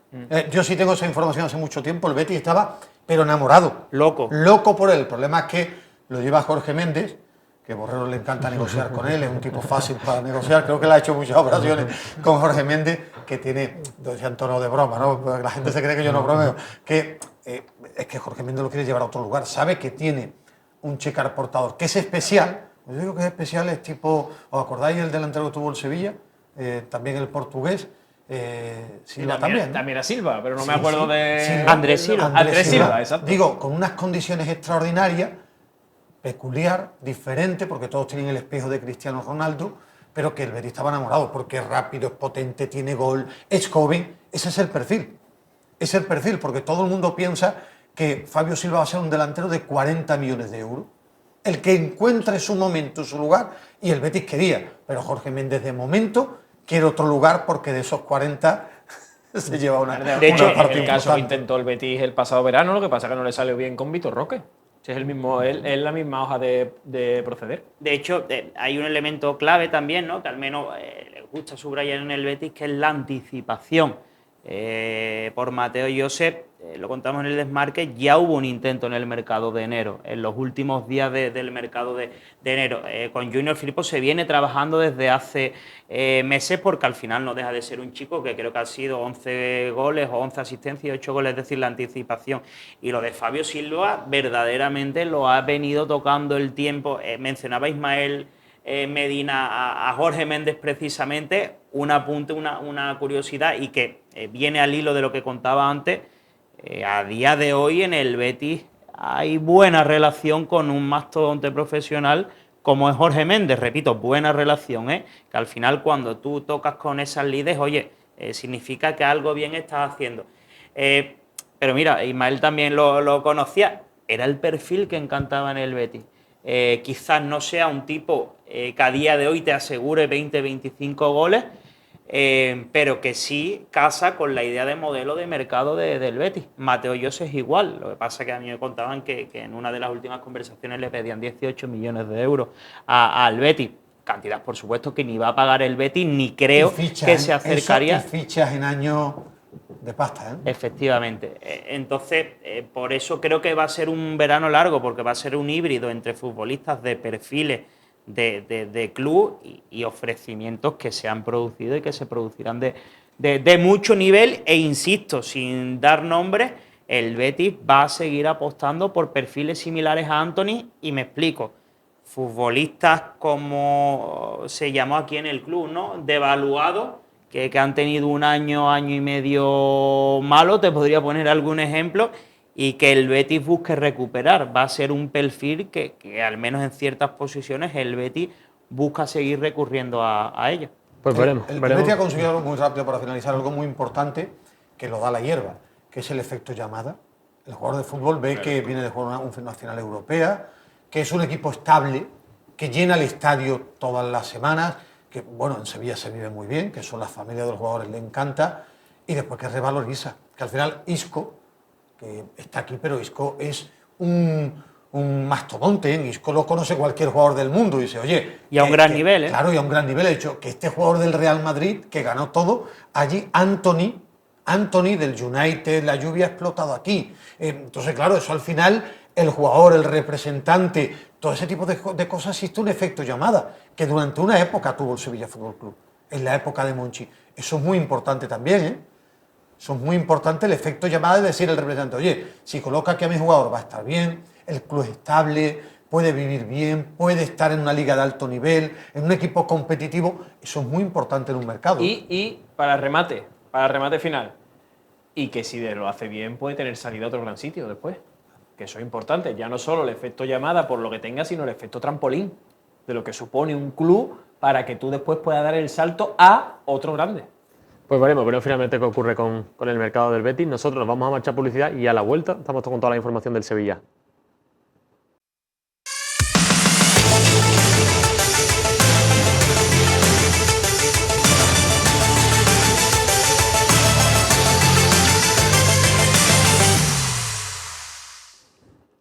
C: Yo sí tengo esa información hace mucho tiempo, el Betis estaba, pero enamorado. Loco por él. El problema es que lo lleva Jorge Méndez, que Borrero le encanta negociar con él, es un tipo fácil para negociar, creo que le ha hecho muchas operaciones con Jorge Méndez, que tiene, lo decía en tono de broma, ¿no? Porque la gente se cree que yo no bromeo, que es que Jorge Méndez lo quiere llevar a otro lugar, sabe que tiene un cheque portador que es especial, Yo digo que es especial, es tipo, ¿os acordáis el delantero que tuvo el Sevilla? También el portugués, Silva también, ¿no?
B: También a Silva, pero no me
C: Sí,
B: acuerdo
C: sí.
B: de...
C: Silva.
D: Andrés Silva.
B: Andrés Silva, exacto.
C: Digo, con unas condiciones extraordinarias, peculiar, diferente, porque todos tienen el espejo de Cristiano Ronaldo, pero que el Betis estaba enamorado, porque es rápido, es potente, tiene gol, es joven. Ese es el perfil. Es el perfil, porque todo el mundo piensa que Fabio Silva va a ser un delantero de 40 millones de euros. El que encuentre su momento, su lugar, y el Betis quería. Pero Jorge Méndez, de momento, quiere otro lugar, porque de esos 40 se lleva una.
B: De hecho,
C: una
B: en
C: parte
B: el caso que
C: importante.
B: intentó el Betis el pasado verano, lo que pasa es que no le salió bien con Vitor Roque. Si es el mismo, es la misma hoja de proceder.
D: De hecho, hay un elemento clave también, ¿no? Que al menos les gusta subrayar en el Betis, que es la anticipación. Por Mateo Josep, lo contamos en el desmarque, ya hubo un intento en el mercado de enero, en los últimos días del mercado de enero. Con Junior Firpo se viene trabajando desde hace meses, porque al final no deja de ser un chico que creo que ha sido 11 goles o 11 asistencias y 8 goles, es decir, la anticipación. Y lo de Fabio Silva verdaderamente lo ha venido tocando el tiempo. Mencionaba Ismael Medina a Jorge Méndez precisamente, un apunte, una curiosidad, y que viene al hilo de lo que contaba antes. A día de hoy en el Betis hay buena relación con un mastodonte profesional como es Jorge Méndez, repito, buena relación, que al final cuando tú tocas con esas lides, oye, significa que algo bien estás haciendo. Pero mira, Ismael también lo conocía, era el perfil que encantaba en el Betis. Quizás no sea un tipo que a día de hoy te asegure 20-25 goles, pero que sí casa con la idea de modelo de mercado del Betis. Mateo Yos es igual, lo que pasa es que a mí me contaban que en una de las últimas conversaciones le pedían 18 millones de euros al Betis. Cantidad, por supuesto, que ni va a pagar el Betis, ni creo que se acercaría.
C: Eso y fichas en años de pasta, ¿eh?
D: Efectivamente. Entonces, por eso creo que va a ser un verano largo, porque va a ser un híbrido entre futbolistas de perfiles de club y ofrecimientos que se han producido y que se producirán de mucho nivel. E insisto, sin dar nombres, el Betis va a seguir apostando por perfiles similares a Antony, y me explico. Futbolistas como se llamó aquí en el club, ¿no? Devaluados, que han tenido un año y medio malo, te podría poner algún ejemplo, y que el Betis busque recuperar. Va a ser un perfil que al menos en ciertas posiciones el Betis busca seguir recurriendo a ello.
A: Pues veremos.
C: El Betis ha conseguido algo muy rápido para finalizar, algo muy importante que lo da la hierba, que es el efecto llamada. El jugador de fútbol ve que viene de jugar una final europea, que es un equipo estable, que llena el estadio todas las semanas, que bueno, en Sevilla se vive muy bien, que son las familias de los jugadores, le encanta, y después que revaloriza, que al final Isco, que está aquí, pero Isco es un mastodonte, ¿eh? Isco lo conoce cualquier jugador del mundo y dice, oye...
D: Y a un gran nivel, ¿eh?
C: Claro, y a un gran nivel. He dicho que este jugador del Real Madrid, que ganó todo, allí Antony del United, la lluvia ha explotado aquí. Entonces, claro, eso al final, el jugador, el representante, todo ese tipo de cosas, existe un efecto llamada, que durante una época tuvo el Sevilla Fútbol Club, en la época de Monchi. Eso es muy importante también, ¿eh? Eso es muy importante, el efecto llamada, es decir, el representante, oye, si coloca aquí a mi jugador va a estar bien, el club es estable, puede vivir bien, puede estar en una liga de alto nivel, en un equipo competitivo. Eso es muy importante en un mercado.
B: Y para remate final, y que si lo hace bien puede tener salida a otro gran sitio después. Que eso es importante, ya no solo el efecto llamada por lo que tenga, sino el efecto trampolín, de lo que supone un club para que tú después puedas dar el salto a otro grande.
A: Pues veremos finalmente qué ocurre con el mercado del Betis. Nosotros nos vamos a marchar publicidad y a la vuelta estamos con toda la información del Sevilla.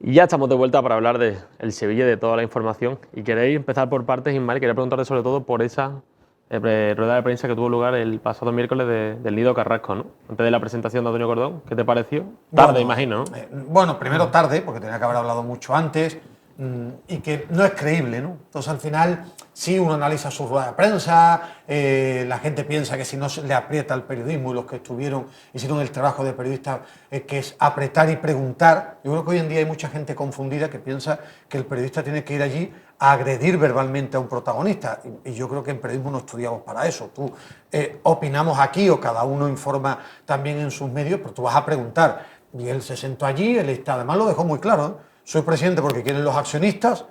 A: Y ya estamos de vuelta para hablar del Sevilla y de toda la información. Y queréis empezar por partes, Ismael. Quería preguntarte sobre todo por esa rueda de prensa que tuvo lugar el pasado miércoles del Nido Carrasco, ¿no? Antes de la presentación de Antonio Cordón. ¿Qué te pareció? Tarde, imagino, ¿no?
C: Bueno, primero tarde, porque tenía que haber hablado mucho antes. y que no es creíble, ¿no? Entonces al final sí uno analiza su rueda de prensa, la gente piensa que si no se le aprieta al periodismo y los que hicieron el trabajo de periodista que es apretar y preguntar. Yo creo que hoy en día hay mucha gente confundida que piensa que el periodista tiene que ir allí a agredir verbalmente a un protagonista y yo creo que en periodismo no estudiamos para eso. Tú opinamos aquí o cada uno informa también en sus medios, pero tú vas a preguntar y él se sentó allí, él está, además lo dejó muy claro, ¿eh? Soy presidente porque quieren los accionistas,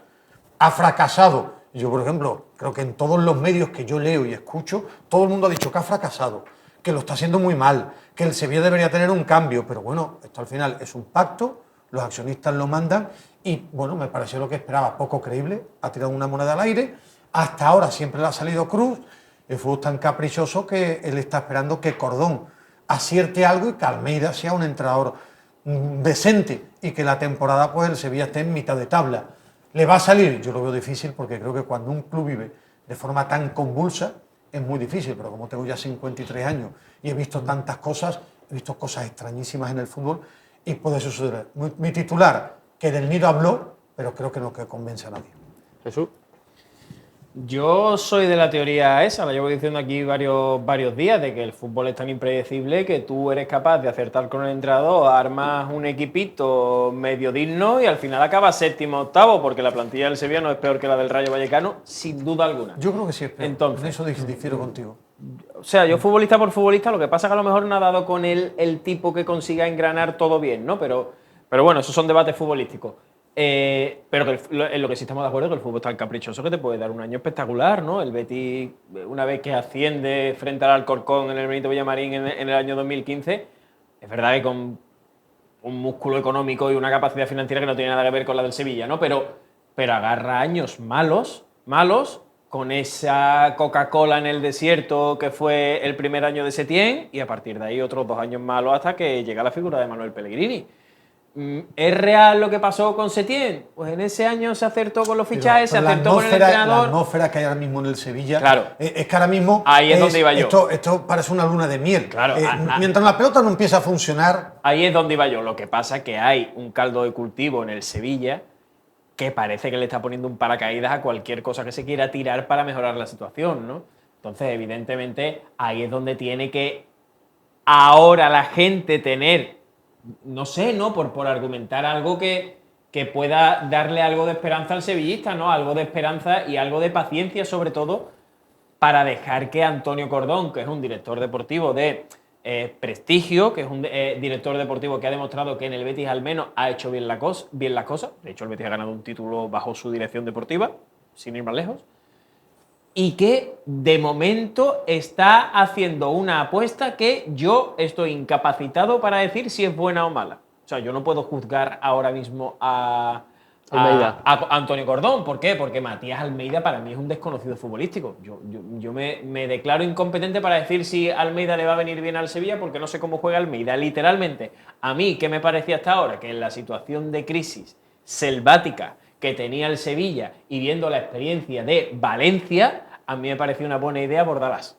C: ha fracasado. Yo, por ejemplo, creo que en todos los medios que yo leo y escucho, todo el mundo ha dicho que ha fracasado, que lo está haciendo muy mal, que el Sevilla debería tener un cambio, pero bueno, esto al final es un pacto, los accionistas lo mandan y, bueno, me pareció lo que esperaba, poco creíble, ha tirado una moneda al aire, hasta ahora siempre le ha salido cruz, el fútbol es tan caprichoso que él está esperando que Cordón acierte algo y que Almeida sea un entrenador decente y que la temporada pues el Sevilla esté en mitad de tabla. ¿Le va a salir? Yo lo veo difícil porque creo que cuando un club vive de forma tan convulsa es muy difícil, pero como tengo ya 53 años y he visto tantas cosas, he visto cosas extrañísimas en el fútbol y puede suceder. Mi titular, que del Nido habló, pero creo que no que convence a nadie.
A: Jesús.
B: Yo soy de la teoría esa, la llevo diciendo aquí varios días, de que el fútbol es tan impredecible que tú eres capaz de acertar con el entrenador, armas un equipito medio digno y al final acabas séptimo, octavo, porque la plantilla del Sevilla no es peor que la del Rayo Vallecano, sin duda alguna.
C: Yo creo que sí es peor.
B: Entonces,
C: en eso difiero contigo.
B: O sea, yo futbolista por futbolista, lo que pasa es que a lo mejor no ha dado con el tipo que consiga engranar todo bien, ¿no? Pero bueno, esos son debates futbolísticos. Pero que en lo que sí estamos de acuerdo es que el fútbol es tan caprichoso que te puede dar un año espectacular, ¿no? El Betis, una vez que asciende frente al Alcorcón en el Benito Villamarín en el año 2015, es verdad que con un músculo económico y una capacidad financiera que no tiene nada que ver con la del Sevilla, ¿no? Pero agarra años malos, con esa Coca-Cola en el desierto que fue el primer año de Setién y a partir de ahí otros 2 años malos hasta que llega la figura de Manuel Pellegrini. ¿Es real lo que pasó con Setién? Pues en ese año se acertó con los fichajes, se acertó con el entrenador.
C: La atmósfera que hay ahora mismo en el Sevilla,
B: claro,
C: es que ahora mismo
B: ahí es donde iba yo.
C: Esto parece una luna de miel.
B: Claro,
C: mientras la pelota no empieza a funcionar.
B: Ahí es donde iba yo. Lo que pasa es que hay un caldo de cultivo en el Sevilla que parece que le está poniendo un paracaídas a cualquier cosa que se quiera tirar para mejorar la situación, ¿no? Entonces, evidentemente, ahí es donde tiene que ahora la gente tener, no sé, ¿no? Por argumentar algo que pueda darle algo de esperanza al sevillista, ¿no? Algo de esperanza y algo de paciencia, sobre todo, para dejar que Antonio Cordón, que es un director deportivo de prestigio, que es un director deportivo que ha demostrado que en el Betis al menos ha hecho bien las cosas. De hecho, el Betis ha ganado un título bajo su dirección deportiva, sin ir más lejos. Y que de momento está haciendo una apuesta que yo estoy incapacitado para decir si es buena o mala. O sea, yo no puedo juzgar ahora mismo a Antonio Cordón. ¿Por qué? Porque Matías Almeida para mí es un desconocido futbolístico. Yo me declaro incompetente para decir si Almeida le va a venir bien al Sevilla porque no sé cómo juega Almeida. Literalmente, a mí, ¿qué me parecía hasta ahora? Que en la situación de crisis selvática que tenía el Sevilla y viendo la experiencia de Valencia, a mí me parecía una buena idea Bordalás,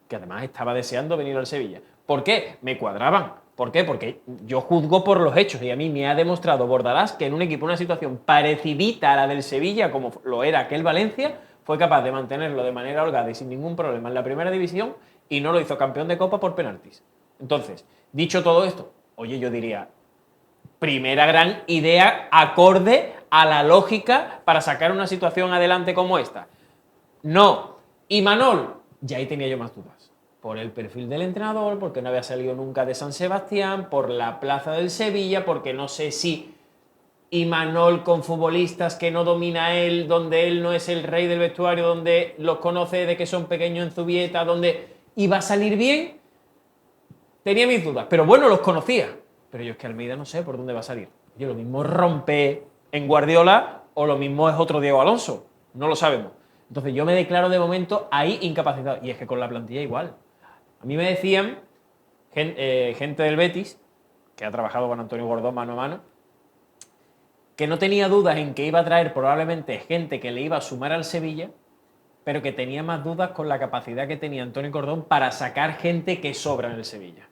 B: que además estaba deseando venir al Sevilla. ¿Por qué? Me cuadraban. ¿Por qué? Porque yo juzgo por los hechos y a mí me ha demostrado Bordalás que en un equipo, una situación parecidita a la del Sevilla, como lo era aquel Valencia, fue capaz de mantenerlo de manera holgada y sin ningún problema en la primera división y no lo hizo campeón de Copa por penaltis. Entonces, dicho todo esto, oye, yo diría, primera gran idea acorde a la lógica para sacar una situación adelante como esta. No. Y Manol, ya ahí tenía yo más dudas. Por el perfil del entrenador, porque no había salido nunca de San Sebastián, por la plaza del Sevilla, porque no sé si Imanol con futbolistas que no domina él, donde él no es el rey del vestuario, donde los conoce de que son pequeños en Zubieta, donde iba a salir bien, tenía mis dudas. Pero bueno, los conocía. Pero yo es que Almeida no sé por dónde va a salir. Yo lo mismo rompe en Guardiola o lo mismo es otro Diego Alonso. No lo sabemos. Entonces yo me declaro de momento ahí incapacitado. Y es que con la plantilla igual. A mí me decían gente del Betis, que ha trabajado con Antonio Cordón mano a mano, que no tenía dudas en que iba a traer probablemente gente que le iba a sumar al Sevilla, pero que tenía más dudas con la capacidad que tenía Antonio Cordón para sacar gente que sobra en el Sevilla.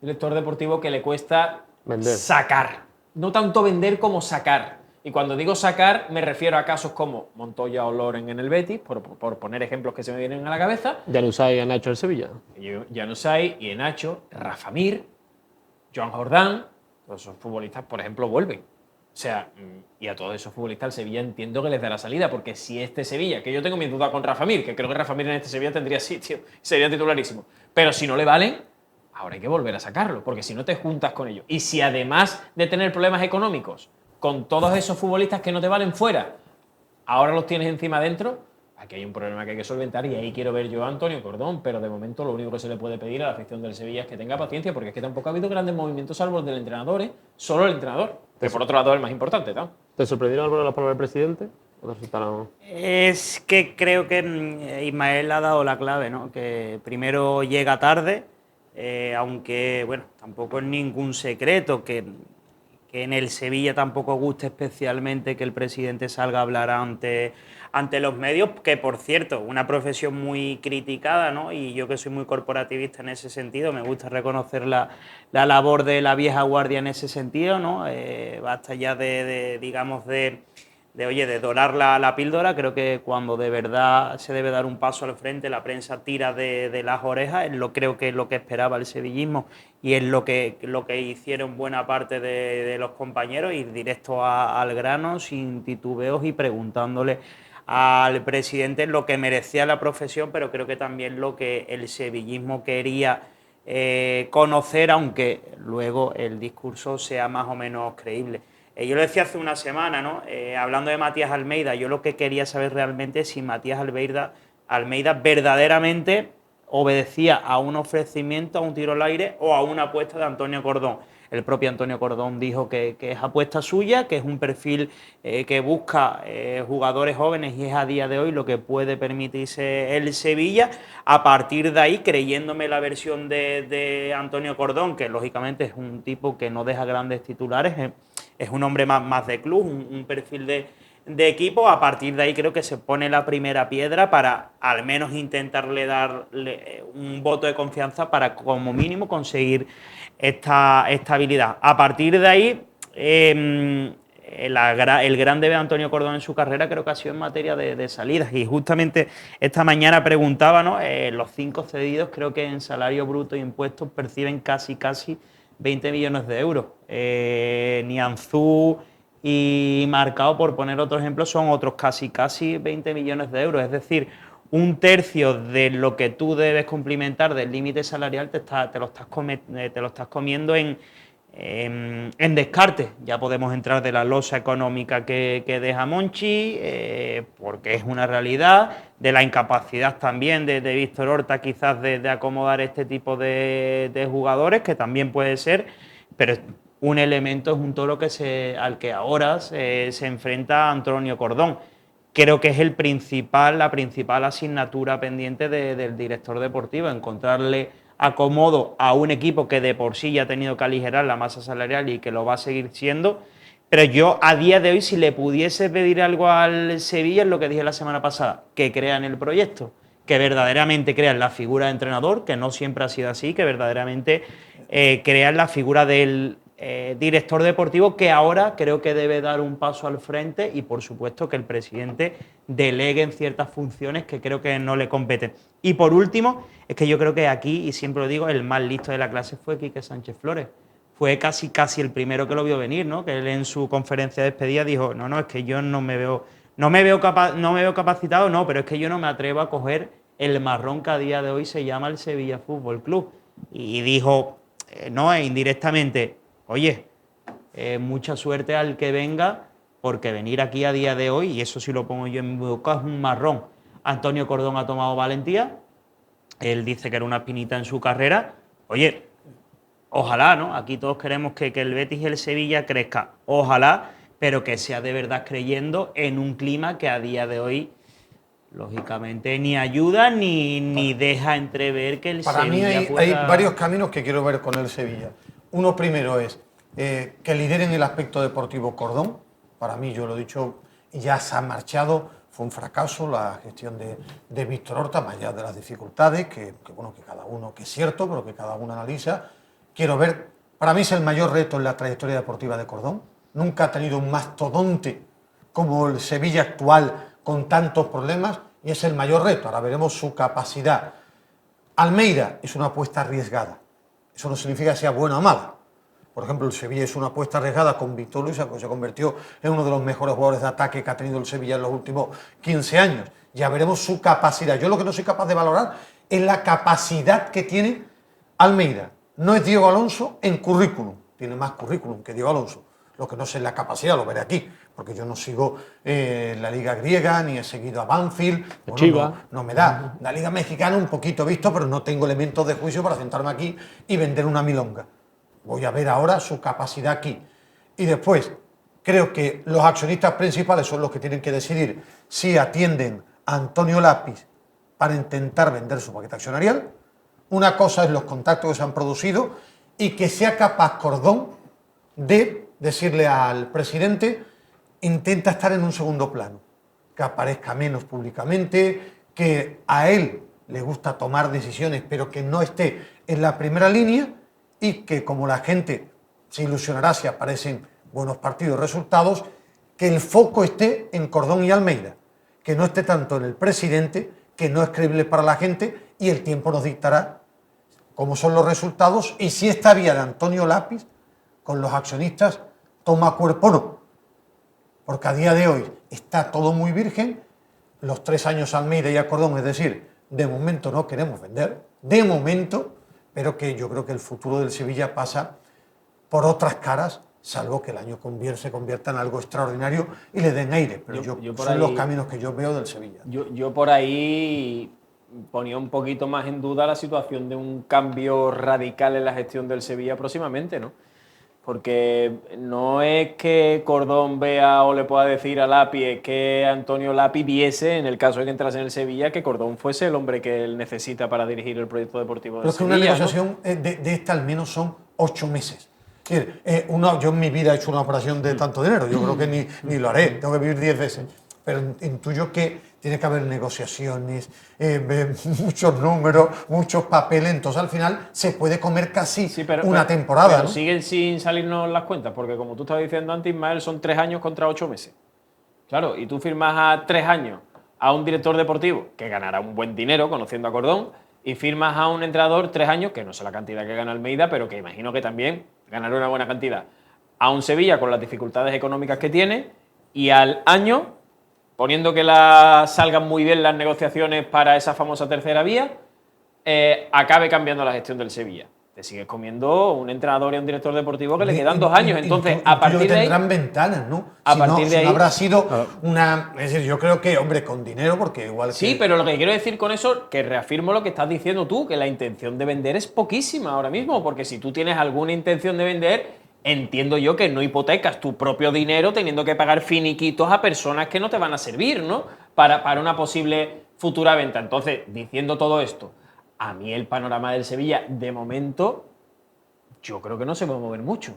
B: Director deportivo que le cuesta
A: vender.
B: Sacar. No tanto vender como sacar. Y cuando digo sacar, me refiero a casos como Montoya o Loren en el Betis, por poner ejemplos que se me vienen a la cabeza.
A: Januzaj y Nacho en Sevilla.
B: Januzaj y Nacho, Rafa Mir, Joan Jordán, todos esos futbolistas, por ejemplo, vuelven. O sea, y a todos esos futbolistas el Sevilla entiendo que les da la salida, porque si este Sevilla, que yo tengo mi duda con Rafa Mir, que creo que Rafa Mir en este Sevilla tendría sitio, sería titularísimo, pero si no le valen, ahora hay que volver a sacarlo, porque si no te juntas con ellos. Y si además de tener problemas económicos, con todos esos futbolistas que no te valen fuera, ahora los tienes encima dentro, aquí hay un problema que hay que solventar y ahí quiero ver yo a Antonio Cordón, pero de momento lo único que se le puede pedir a la afición del Sevilla es que tenga paciencia, porque es que tampoco ha habido grandes movimientos salvo el del entrenador, solo el entrenador, que por otro lado es el más importante, ¿no?
A: ¿Te sorprendieron algunas de las palabras del presidente? ¿O te resultaron?
D: Es que creo que Ismael ha dado la clave, ¿no? Que primero llega tarde, aunque, bueno, tampoco es ningún secreto que en el Sevilla tampoco guste especialmente que el presidente salga a hablar ante los medios, que por cierto, una profesión muy criticada, ¿no? Y yo que soy muy corporativista en ese sentido, me gusta reconocer la labor de la vieja guardia en ese sentido, ¿no? Basta ya digamos, de dorar la píldora. Creo que cuando de verdad se debe dar un paso al frente, la prensa tira de las orejas, creo que es lo que esperaba el sevillismo y es lo que hicieron buena parte de los compañeros, ir directo al grano, sin titubeos y preguntándole al presidente lo que merecía la profesión, pero creo que también lo que el sevillismo quería conocer, aunque luego el discurso sea más o menos creíble. Yo lo decía hace una semana, ¿no? Hablando de Matías Almeida, yo lo que quería saber realmente es si Matías Almeida verdaderamente obedecía a un ofrecimiento, a un tiro al aire o a una apuesta de Antonio Cordón. El propio Antonio Cordón dijo que es apuesta suya, que es un perfil que busca jugadores jóvenes y es a día de hoy lo que puede permitirse el Sevilla. A partir de ahí, creyéndome la versión de Antonio Cordón, que lógicamente es un tipo que no deja grandes titulares, es un hombre más de club, un perfil de equipo. A partir de ahí creo que se pone la primera piedra para al menos intentarle darle un voto de confianza para como mínimo conseguir esta estabilidad. A partir de ahí, el gran debe de Antonio Cordón en su carrera creo que ha sido en materia de salidas, y justamente esta mañana preguntaba, ¿no? Los 5 cedidos creo que en salario bruto e impuestos perciben casi 20 millones de euros. Nianzú y Marcao, por poner otro ejemplo, son otros casi 20 millones de euros. Es decir, un tercio de lo que tú debes cumplimentar del límite salarial te lo estás comiendo en descarte. Ya podemos entrar de la losa económica que deja Monchi, porque es una realidad, de la incapacidad también de Víctor Horta quizás de acomodar este tipo de jugadores, que también puede ser, pero un elemento es un toro al que ahora se enfrenta Antonio Cordón. Creo que es la principal asignatura pendiente del director deportivo, encontrarle acomodo a un equipo que de por sí ya ha tenido que aligerar la masa salarial y que lo va a seguir siendo. Pero yo a día de hoy, si le pudiese pedir algo al Sevilla, es lo que dije la semana pasada, que crean el proyecto, que verdaderamente crean la figura de entrenador, que no siempre ha sido así, que verdaderamente crean la figura del director deportivo, que ahora creo que debe dar un paso al frente, y por supuesto que el presidente delegue en ciertas funciones que creo que no le competen. Y por último, es que yo creo que aquí, y siempre lo digo, el más listo de la clase fue Quique Sánchez Flores. Fue casi el primero que lo vio venir, ¿no? Que él en su conferencia de despedida dijo, no, es que yo no me veo capacitado, no, pero es que yo no me atrevo a coger el marrón que a día de hoy se llama el Sevilla Fútbol Club. Y dijo, indirectamente, oye, mucha suerte al que venga, porque venir aquí a día de hoy, y eso sí lo pongo yo en mi boca, es un marrón. Antonio Cordón ha tomado valentía, él dice que era una espinita en su carrera. Oye, ojalá, ¿no? Aquí todos queremos que el Betis y el Sevilla crezca, ojalá, pero que sea de verdad creyendo en un clima que a día de hoy, lógicamente, ni ayuda ni deja entrever que el
C: Para
D: Sevilla
C: mí hay varios caminos que quiero ver con el Sevilla. Uno primero es que lideren el aspecto deportivo Cordón. Para mí, yo lo he dicho, ya se ha marchado, fue un fracaso la gestión de Víctor Horta, más allá de las dificultades, que cada uno, que es cierto, pero que cada uno analiza. Quiero ver, para mí es el mayor reto en la trayectoria deportiva de Cordón, nunca ha tenido un mastodonte como el Sevilla actual con tantos problemas y es el mayor reto. Ahora veremos su capacidad. Almeida es una apuesta arriesgada. Eso no significa que sea buena o mala. Por ejemplo, el Sevilla es una apuesta arriesgada con Víctor Luis, que se convirtió en uno de los mejores jugadores de ataque que ha tenido el Sevilla en los últimos 15 años. Ya veremos su capacidad. Yo lo que no soy capaz de valorar es la capacidad que tiene Almeida. No es Diego Alonso en currículum. Tiene más currículum que Diego Alonso. Lo que no sé es la capacidad, lo veré aquí, porque yo no sigo la liga griega, ni he seguido a Banfield. Bueno,
A: Chivas.
C: no me da. La liga mexicana un poquito visto, pero no tengo elementos de juicio para sentarme aquí y vender una milonga. Voy a ver ahora su capacidad aquí. Y después, creo que los accionistas principales son los que tienen que decidir si atienden a Antonio Lapis para intentar vender su paquete accionarial. Una cosa es los contactos que se han producido y que sea capaz Cordón de decirle al presidente: intenta estar en un segundo plano, que aparezca menos públicamente, que a él le gusta tomar decisiones, pero que no esté en la primera línea y que, como la gente se ilusionará si aparecen buenos partidos, resultados, que el foco esté en Cordón y Almeida, que no esté tanto en el presidente, que no es creíble para la gente, y el tiempo nos dictará cómo son los resultados y si esta vía de Antonio Lapis con los accionistas toma cuerpo o no. Porque a día de hoy está todo muy virgen, los 3 años Almeida y a Cordón, es decir, de momento no queremos vender, de momento, pero que yo creo que el futuro del Sevilla pasa por otras caras, salvo que el año se convierta en algo extraordinario y le den aire. Pero yo
B: por
C: son
B: ahí,
C: los caminos que yo veo del Sevilla.
B: Yo por ahí ponía un poquito más en duda la situación de un cambio radical en la gestión del Sevilla próximamente, ¿no? Porque no es que Cordón vea o le pueda decir a Lapi, es que Antonio Lapi viese, en el caso de que entrase en el Sevilla, que Cordón fuese el hombre que él necesita para dirigir el proyecto deportivo del Sevilla.
C: Pero es que una negociación, ¿no?, de esta al menos son 8 meses. Es decir, yo en mi vida he hecho una operación de tanto dinero, yo creo que ni lo haré, tengo que vivir 10 veces. Pero intuyo que tiene que haber negociaciones, muchos números, muchos papeles, entonces al final se puede comer casi una temporada.
B: Pero
C: ¿no?
B: siguen sin salirnos las cuentas, porque como tú estabas diciendo antes, Ismael, son 3 años contra 8 meses. Claro, y tú firmas a 3 años a un director deportivo que ganará un buen dinero, conociendo a Cordón, y firmas a un entrenador 3 años, que no sé la cantidad que gana Almeida, pero que imagino que también ganará una buena cantidad, a un Sevilla con las dificultades económicas que tiene, y al año, poniendo que salgan muy bien las negociaciones para esa famosa tercera vía, acabe cambiando la gestión del Sevilla. Te sigues comiendo un entrenador y un director deportivo que le quedan 2 años. Entonces, a partir de ahí...
C: tendrán ventanas, ¿no?
B: A partir de ahí...
C: no habrá sido una... Es decir, yo creo que, hombre, con dinero, porque igual...
B: Sí, pero lo que quiero decir con eso, que reafirmo lo que estás diciendo tú, que la intención de vender es poquísima ahora mismo, porque si tú tienes alguna intención de vender, entiendo yo que no hipotecas tu propio dinero teniendo que pagar finiquitos a personas que no te van a servir, ¿no? Para una posible futura venta. Entonces, diciendo todo esto, a mí el panorama del Sevilla, de momento, yo creo que no se puede mover mucho.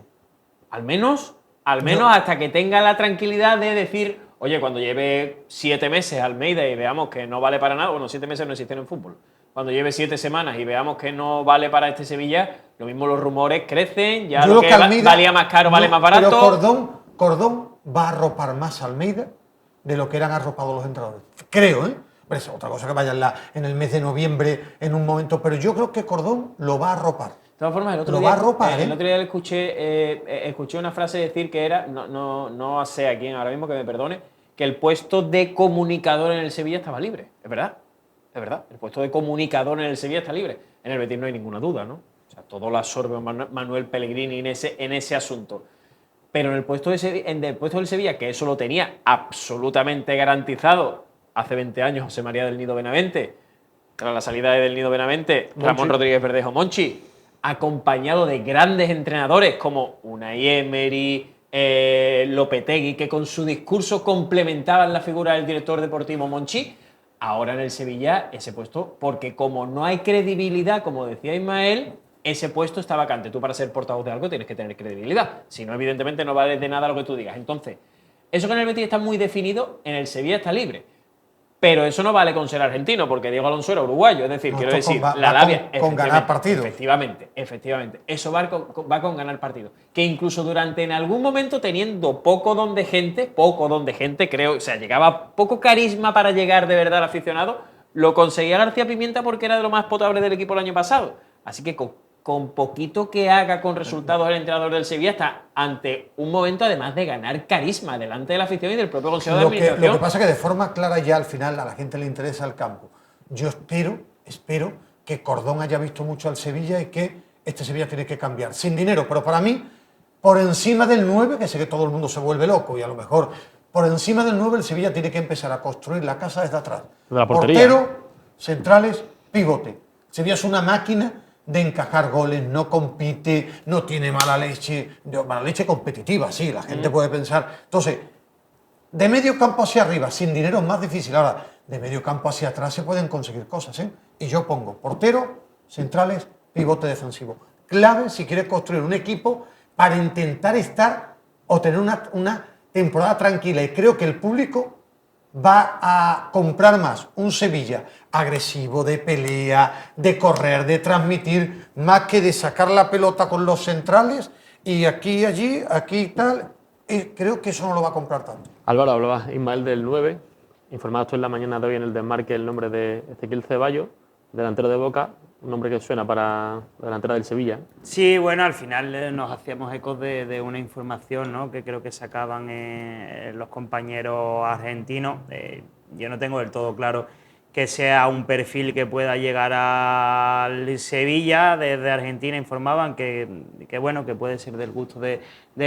B: Al menos hasta que tenga la tranquilidad de decir, oye, cuando lleve 7 meses Almeida y veamos que no vale para nada, bueno, 7 meses no existen en fútbol. Cuando lleve 7 semanas y veamos que no vale para este Sevilla, lo mismo los rumores crecen, ya lo que Almeida, valía más caro vale más barato.
C: Pero Cordón va a arropar más a Almeida de lo que eran arropados los entrenadores. Creo, ¿eh? Es otra cosa que vaya en el mes de noviembre en un momento, pero yo creo que Cordón lo va a arropar.
B: De todas formas, el otro día le escuché una frase decir que era, no sé a quién ahora mismo, que me perdone, que el puesto de comunicador en el Sevilla estaba libre. Es verdad, el puesto de comunicador en el Sevilla está libre. En el Betis no hay ninguna duda, ¿no? O sea, todo lo absorbe Manuel Pellegrini en ese asunto. Pero en el puesto del Sevilla, que eso lo tenía absolutamente garantizado hace 20 años José María del Nido Benavente, tras la salida de del Nido Benavente, Ramón Rodríguez Verdejo Monchi, acompañado de grandes entrenadores como Unai Emery, Lopetegui, que con su discurso complementaban la figura del director deportivo Monchi. Ahora en el Sevilla ese puesto, porque como no hay credibilidad, como decía Ismael, ese puesto está vacante. Tú para ser portavoz de algo tienes que tener credibilidad. Si no, evidentemente no vale de nada lo que tú digas. Entonces, eso que en el Betis está muy definido, en el Sevilla está libre. Pero eso no vale con ser argentino, porque Diego Alonso era uruguayo. Es decir,
C: No,
B: quiero
C: esto
B: decir,
C: va
B: la labia.
C: con ganar partidos.
B: Efectivamente. Eso va con ganar partidos. Que incluso durante, en algún momento, teniendo poco don de gente, creo, o sea, llegaba poco carisma para llegar de verdad al aficionado, lo conseguía García Pimienta porque era de lo más potable del equipo el año pasado. Así que con poquito que haga con resultados el entrenador del Sevilla está ante un momento además de ganar carisma delante de la afición y del propio Consejo de Administración.
C: Lo que pasa es que de forma clara ya al final a la gente le interesa el campo. Yo espero que Cordón haya visto mucho al Sevilla y que este Sevilla tiene que cambiar. Sin dinero, pero para mí, por encima del 9, que sé que todo el mundo se vuelve loco y a lo mejor por encima del 9 el Sevilla tiene que empezar a construir la casa desde atrás.
A: De la portería.
C: Portero, centrales, pivote. El Sevilla es una máquina de encajar goles, no compite, no tiene mala leche competitiva, sí, la gente puede pensar. Entonces, de medio campo hacia arriba, sin dinero es más difícil. Ahora, de medio campo hacia atrás se pueden conseguir cosas, ¿eh? Y yo pongo portero, centrales, pivote defensivo. Clave si quieres construir un equipo para intentar estar o tener una temporada tranquila. Y creo que el público va a comprar más un Sevilla agresivo, de pelea, de correr, de transmitir, más que de sacar la pelota con los centrales y aquí, allí, aquí y tal. Y creo que eso no lo va a comprar tanto.
A: Álvaro, hablaba Ismael del 9. Informabas tú en la mañana de hoy en el desmarque el nombre de Ezequiel Ceballos, delantero de Boca, un nombre que suena para la delantera del Sevilla.
D: Sí, bueno, al final nos hacíamos ecos de una información, ¿no?, que creo que sacaban los compañeros argentinos. Yo no tengo del todo claro que sea un perfil que pueda llegar al Sevilla. Desde Argentina informaban que bueno, que puede ser del gusto de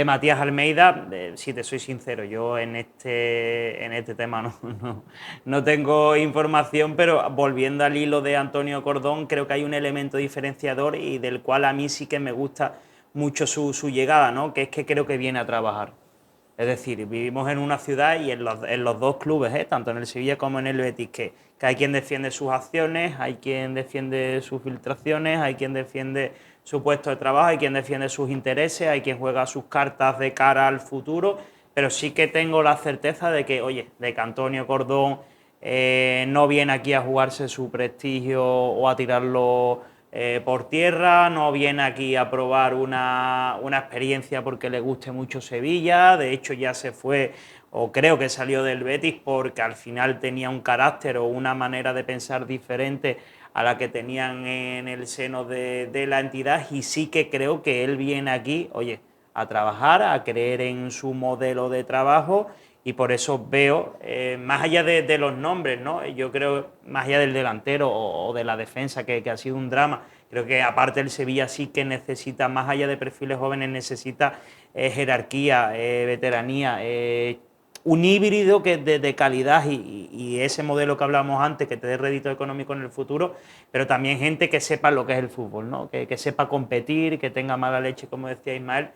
D: Matías Almeida. Si te soy sincero, yo en este tema no tengo información, pero volviendo al hilo de Antonio Cordón, creo que hay un elemento diferenciador y del cual a mí sí que me gusta mucho su llegada, ¿no?, que es que creo que viene a trabajar. Es decir, vivimos en una ciudad y en los dos clubes, tanto en el Sevilla como en el Betis, que hay quien defiende sus acciones, hay quien defiende sus filtraciones, hay quien defiende su puesto de trabajo, hay quien defiende sus intereses, hay quien juega sus cartas de cara al futuro, pero sí que tengo la certeza de que Antonio Cordón no viene aquí a jugarse su prestigio o a tirarlo por tierra, no viene aquí a probar una experiencia porque le guste mucho Sevilla. De hecho ya se fue, o creo que salió del Betis porque al final tenía un carácter o una manera de pensar diferente a la que tenían en el seno de la entidad, y sí que creo que él viene aquí, a trabajar, a creer en su modelo de trabajo. Y por eso veo, más allá de los nombres, ¿no?, yo creo, más allá del delantero o de la defensa, que ha sido un drama, creo que aparte el Sevilla sí que necesita, más allá de perfiles jóvenes, necesita jerarquía, veteranía, un híbrido de calidad y ese modelo que hablábamos antes, que te dé rédito económico en el futuro, pero también gente que sepa lo que es el fútbol, ¿no?, que sepa competir, que tenga mala leche, como decía Ismael.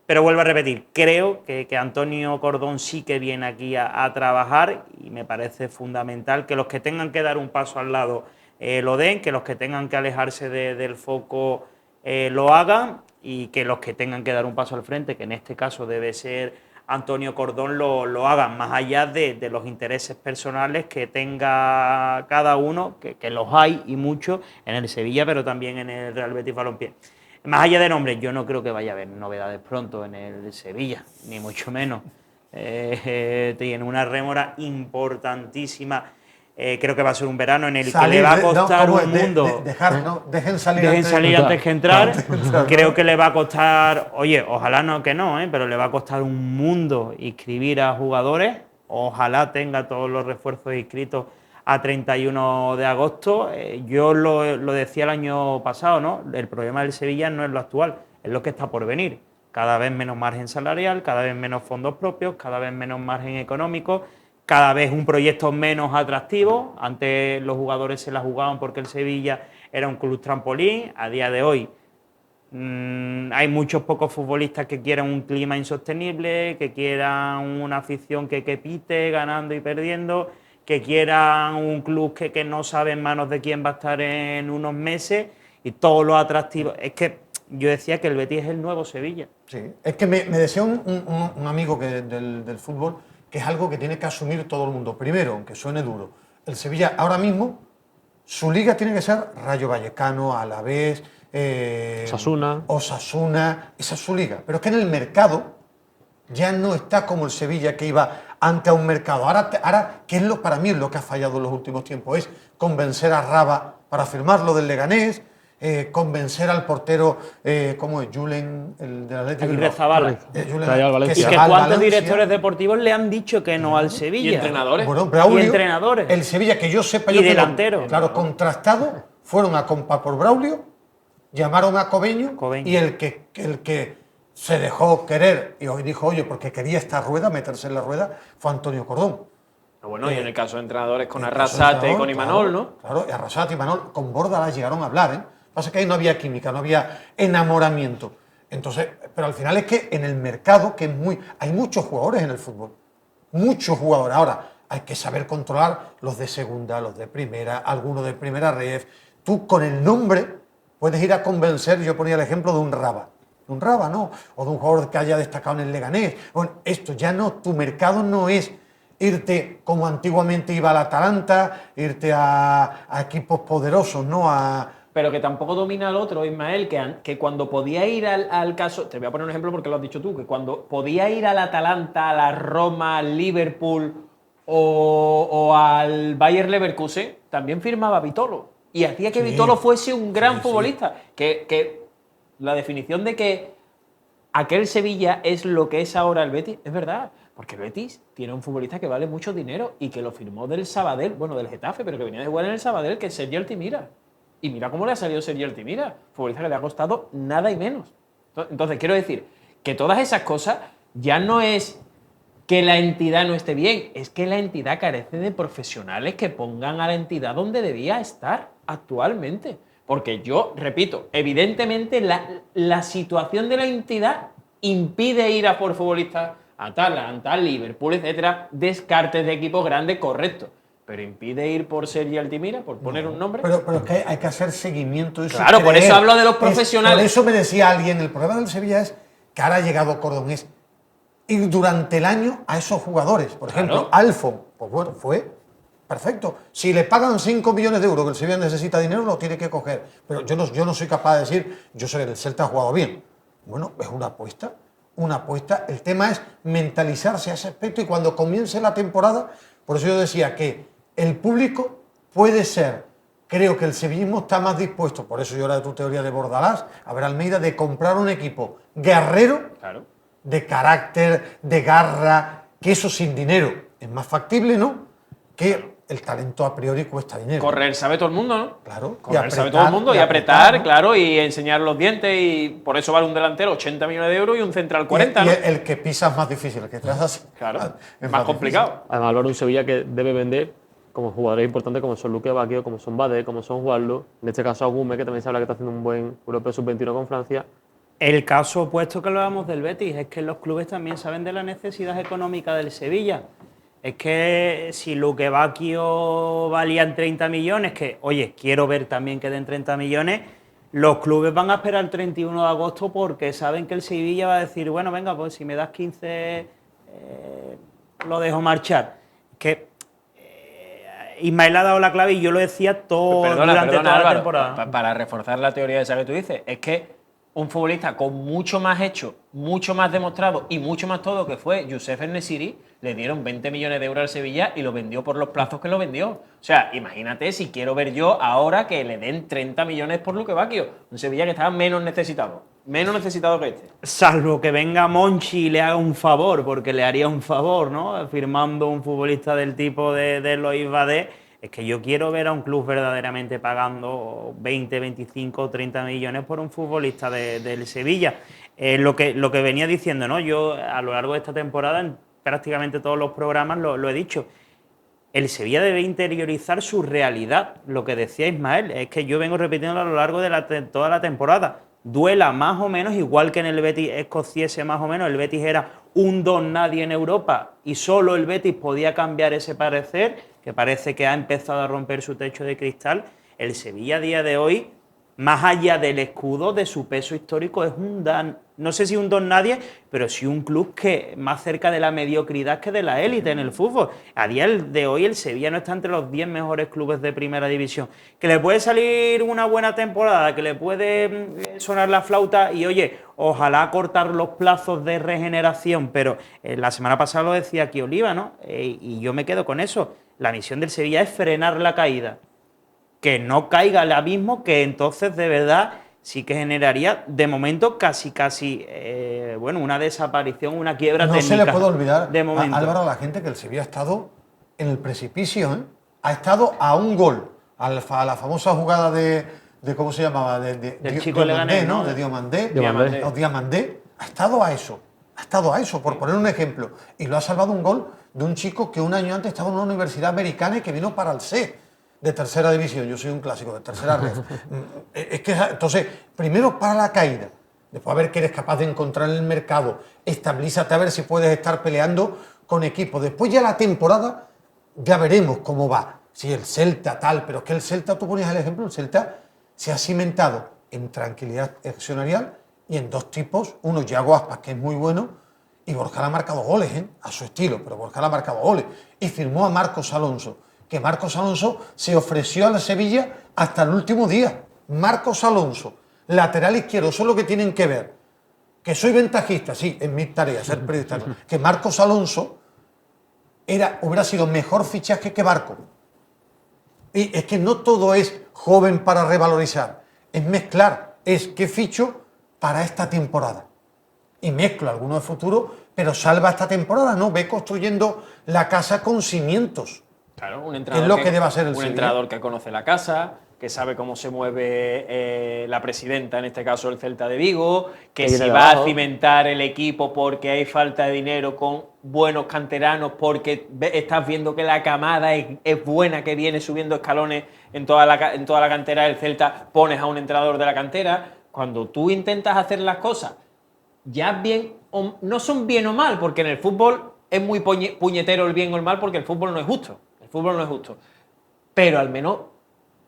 D: Pero vuelvo a repetir, creo que Antonio Cordón sí que viene aquí a trabajar, y me parece fundamental que los que tengan que dar un paso al lado lo den, que los que tengan que alejarse del foco lo hagan, y que los que tengan que dar un paso al frente, que en este caso debe ser Antonio Cordón, lo hagan, más allá de los intereses personales que tenga cada uno, que los hay y muchos en el Sevilla, pero también en el Real Betis Balompié. Más allá de nombres, yo no creo que vaya a haber novedades pronto en el Sevilla, ni mucho menos. Tiene una rémora importantísima. Creo que va a ser un verano en el que le va a costar un mundo.
C: Dejen
D: salir antes que entrar. Creo que le va a costar, ojalá no, pero le va a costar un mundo inscribir a jugadores. Ojalá tenga todos los refuerzos inscritos a 31 de agosto. Yo lo decía el año pasado, ¿no? El problema del Sevilla no es lo actual, es lo que está por venir. Cada vez menos margen salarial, cada vez menos fondos propios, cada vez menos margen económico, cada vez un proyecto menos atractivo. Antes los jugadores se la jugaban porque el Sevilla era un club trampolín. A día de hoy hay muchos pocos futbolistas que quieran un clima insostenible, que quieran una afición que pite ganando y perdiendo, que quieran un club que no sabe en manos de quién va a estar en unos meses, y todo lo atractivo. Es que yo decía que el Betis es el nuevo Sevilla.
C: Sí, es que me decía un amigo del fútbol que es algo que tiene que asumir todo el mundo. Primero, aunque suene duro, El Sevilla ahora mismo, su liga tiene que ser Rayo Vallecano, Alavés, Osasuna, esa es su liga. Pero es que en el mercado ya no está como el Sevilla que iba ante a un mercado. Ahora ¿qué es para mí lo que ha fallado en los últimos tiempos? Es convencer a Raba para firmarlo del Leganés, convencer al portero, ¿cómo es? Julen, el del Atlético.
D: Aguirre Zabala.
C: Que
D: ¿Y que cuántos directores deportivos le han dicho que no al Sevilla?
B: Y entrenadores.
C: Bueno, Braulio,
D: y entrenadores.
C: El Sevilla, que yo sepa...
D: Y
C: yo
D: delanteros.
C: Claro, contrastado, fueron a comprar por Braulio, llamaron a Cobeño. Y el que se dejó querer y hoy dijo, oye, porque quería esta rueda, meterse en la rueda, fue Antonio Cordón.
B: Bueno, y en el caso de entrenadores con Arrasate y con Imanol, ¿no?
C: Claro, y Arrasate y Imanol con Bordalás llegaron a hablar, ¿eh? Pasa que ahí no había química, no había enamoramiento. Entonces, pero al final es que en el mercado, que es hay muchos jugadores en el fútbol. Muchos jugadores. Ahora, hay que saber controlar los de segunda, los de primera, algunos de primera ref. Tú con el nombre puedes ir a convencer, yo ponía el ejemplo de un Raba. De un Raba, ¿no? O de un jugador que haya destacado en el Leganés. Bueno, esto ya no, tu mercado no es irte como antiguamente iba al Atalanta, irte a equipos poderosos, ¿no?
B: Pero que tampoco domina al otro, Ismael, que cuando podía ir al caso, te voy a poner un ejemplo porque lo has dicho tú, que cuando podía ir al Atalanta, a la Roma, al Liverpool o al Bayer Leverkusen, también firmaba Vitolo. Y hacía que Vitolo fuese un gran futbolista. Que la definición de que aquel Sevilla es lo que es ahora el Betis, es verdad. Porque el Betis tiene un futbolista que vale mucho dinero y que lo firmó del Sabadell, bueno, del Getafe, pero que venía de jugar en el Sabadell, que es Sergi Altimira. Y mira cómo le ha salido Sergi Altimira, futbolista que le ha costado nada y menos. Entonces, quiero decir que todas esas cosas ya no es que la entidad no esté bien, es que la entidad carece de profesionales que pongan a la entidad donde debía estar actualmente. Porque yo, repito, evidentemente la situación de la entidad impide ir a por futbolistas Atalanta, Liverpool, etcétera, descartes de equipos grandes, correcto. Pero impide ir por Sergi Altimira, por poner un nombre.
C: Pero es que hay que hacer seguimiento.
B: Claro, por eso hablo de los profesionales.
C: Por eso me decía alguien, el problema del Sevilla es que ahora ha llegado Cordón, es ir durante el año a esos jugadores. Por ejemplo, Alfon, pues bueno, fue perfecto. Si le pagan 5 millones de euros, que el Sevilla necesita dinero, lo tiene que coger. Pero yo no soy capaz de decir, yo sé que el Celta ha jugado bien. Bueno, es una apuesta. Una apuesta. El tema es mentalizarse a ese aspecto y cuando comience la temporada, por eso yo decía que el público puede ser, creo que el sevillismo está más dispuesto, por eso yo era de tu teoría de Bordalás, a ver Almeida, de comprar un equipo guerrero, de carácter, de garra, que eso sin dinero es más factible, ¿no? Que el talento a priori cuesta dinero.
B: Correr sabe todo el mundo, ¿no?
C: Claro.
B: Correr sabe todo el mundo y apretar, ¿no? Claro, y enseñar los dientes y por eso vale un delantero 80 millones de euros y un central 40,
C: y
B: ¿no?
C: el que pisa es más difícil, el que traza así.
B: Claro,
C: es
B: más complicado.
C: difícil.
A: Además, Álvaro, un Sevilla que debe vender como jugadores importantes como son Luque Bacchio, como son Bade, como son Juanlo, en este caso Agume, que también se habla que está haciendo un buen Europeo Sub-21 con Francia.
D: El caso opuesto que hablábamos del Betis es que los clubes también saben de la necesidad económica del Sevilla. Es que si Luque Bacchio valían 30 millones, que, oye, quiero ver también que den 30 millones, los clubes van a esperar el 31 de agosto porque saben que el Sevilla va a decir, bueno, venga, pues si me das 15, lo dejo marchar. Que Ismael ha dado la clave y yo lo decía todo durante toda la temporada.
B: Para reforzar la teoría esa que tú dices, es que un futbolista con mucho más hecho, mucho más demostrado y mucho más todo que fue Youssef En-Nesyri, le dieron 20 millones de euros al Sevilla y lo vendió por los plazos que lo vendió. O sea, imagínate si quiero ver yo ahora que le den 30 millones por Luque Bacchio, un Sevilla que estaba menos necesitado que este.
D: Salvo que venga Monchi y le haga un favor, porque le haría un favor, ¿no? Firmando un futbolista del tipo de Lois Bade. Es que yo quiero ver a un club verdaderamente pagando 20, 25, 30 millones por un futbolista del Sevilla. Lo que venía diciendo, ¿no? Yo a lo largo de esta temporada, en prácticamente todos los programas lo he dicho. El Sevilla debe interiorizar su realidad. Lo que decía Ismael, es que yo vengo repitiendo a lo largo de toda la temporada. Duela más o menos, igual que en el Betis escociese más o menos, el Betis era un don nadie en Europa y solo el Betis podía cambiar ese parecer, que parece que ha empezado a romper su techo de cristal. El Sevilla a día de hoy, más allá del escudo, de su peso histórico, es un no sé si un don nadie, pero sí un club que más cerca de la mediocridad que de la élite en el fútbol. A día de hoy el Sevilla no está entre los 10 mejores clubes de primera división. Que le puede salir una buena temporada, que le puede sonar la flauta y oye, ojalá cortar los plazos de regeneración, pero la semana pasada lo decía aquí Oliva, ¿no? Y yo me quedo con eso. La misión del Sevilla es frenar la caída. Que no caiga al abismo, que entonces de verdad sí que generaría, de momento, casi, una desaparición, una quiebra técnica.
C: No se le puede olvidar,
D: de momento.
C: Álvaro, a la gente que el Sevilla ha estado en el precipicio, ¿eh? Ha estado a un gol, a la famosa jugada de ¿cómo se llamaba?
D: Del chico Leganés, ¿no?
C: De Diomandé.
A: Diomandé.
C: O Diamandé. Ha estado a eso, por poner un ejemplo. Y lo ha salvado un gol de un chico que un año antes estaba en una universidad americana y que vino para el C, de tercera división. Yo soy un clásico de tercera red. Entonces, primero para la caída, después a ver qué eres capaz de encontrar en el mercado, estabilízate a ver si puedes estar peleando con equipos. Después ya la temporada, ya veremos cómo va. Si el Celta tal, pero es que el Celta, tú ponías el ejemplo, el Celta se ha cimentado en tranquilidad accionarial y en dos tipos, uno Yago Aspas, que es muy bueno, y Borja le ha marcado goles, a su estilo, pero Borja le ha marcado goles. Y firmó a Marcos Alonso, que Marcos Alonso se ofreció a la Sevilla hasta el último día. Marcos Alonso, lateral izquierdo, eso es lo que tienen que ver. Que soy ventajista, sí, es mi tarea, ser periodista. Que Marcos Alonso hubiera sido mejor fichaje que Barco. Y es que no todo es joven para revalorizar, es mezclar, es que ficho para esta temporada. Y mezclo alguno de futuro, pero salva esta temporada, ¿no? Ve construyendo la casa con cimientos.
B: Claro, un entrenador,
C: es lo que debe hacer el
B: un
C: Sevilla.
B: entrenador que conoce la casa, que sabe cómo se mueve la presidenta, en este caso el Celta de Vigo, que si va a cimentar el equipo porque hay falta de dinero con buenos canteranos, porque estás viendo que la camada es buena, que viene subiendo escalones en toda la cantera del Celta, pones a un entrenador de la cantera. Cuando tú intentas hacer las cosas ya bien, no son bien o mal, porque en el fútbol es muy puñetero el bien o el mal, porque el fútbol no es justo. El fútbol no es justo. Pero al menos,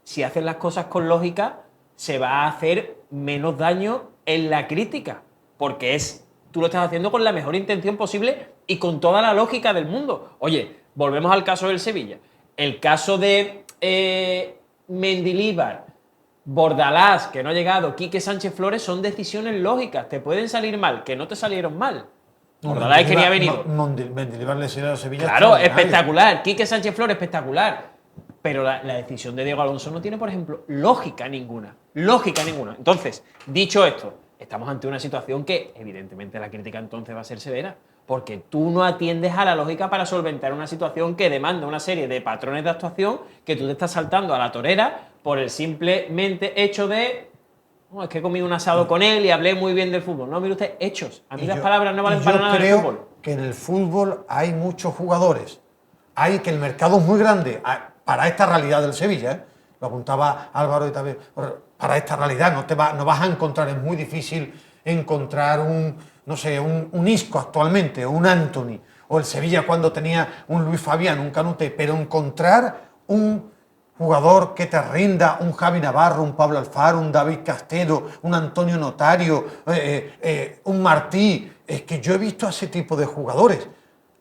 B: si haces las cosas con lógica, se va a hacer menos daño en la crítica, porque tú lo estás haciendo con la mejor intención posible y con toda la lógica del mundo. Oye, volvemos al caso del Sevilla. El caso de Mendilibar, Bordalás, que no ha llegado, Quique Sánchez Flores, son decisiones lógicas. Te pueden salir mal, que no te salieron mal. Bordalás es que ni ha venido.
C: Mendilibar le sirve a Sevilla.
B: Claro, espectacular. Quique Sánchez Flores, espectacular. Pero la decisión de Diego Alonso no tiene, por ejemplo, lógica ninguna. Lógica ninguna. Entonces, dicho esto, estamos ante una situación que, evidentemente, la crítica entonces va a ser severa. Porque tú no atiendes a la lógica para solventar una situación que demanda una serie de patrones de actuación que tú te estás saltando a la torera por el simplemente hecho de es que he comido un asado con él y hablé muy bien del fútbol. No, mire usted, hechos. A mí las palabras no valen para nada en el fútbol.
C: Yo creo que en el fútbol hay muchos jugadores. Hay que el mercado es muy grande para esta realidad del Sevilla, ¿eh? Lo apuntaba Álvaro y también. Para esta realidad no vas a encontrar, es muy difícil encontrar un Isco actualmente, o un Anthony, o el Sevilla cuando tenía un Luis Fabián, un Canute, pero encontrar un jugador que te rinda, un Javi Navarro, un Pablo Alfaro, un David Castedo, un Antonio Notario, un Martí, es que yo he visto a ese tipo de jugadores,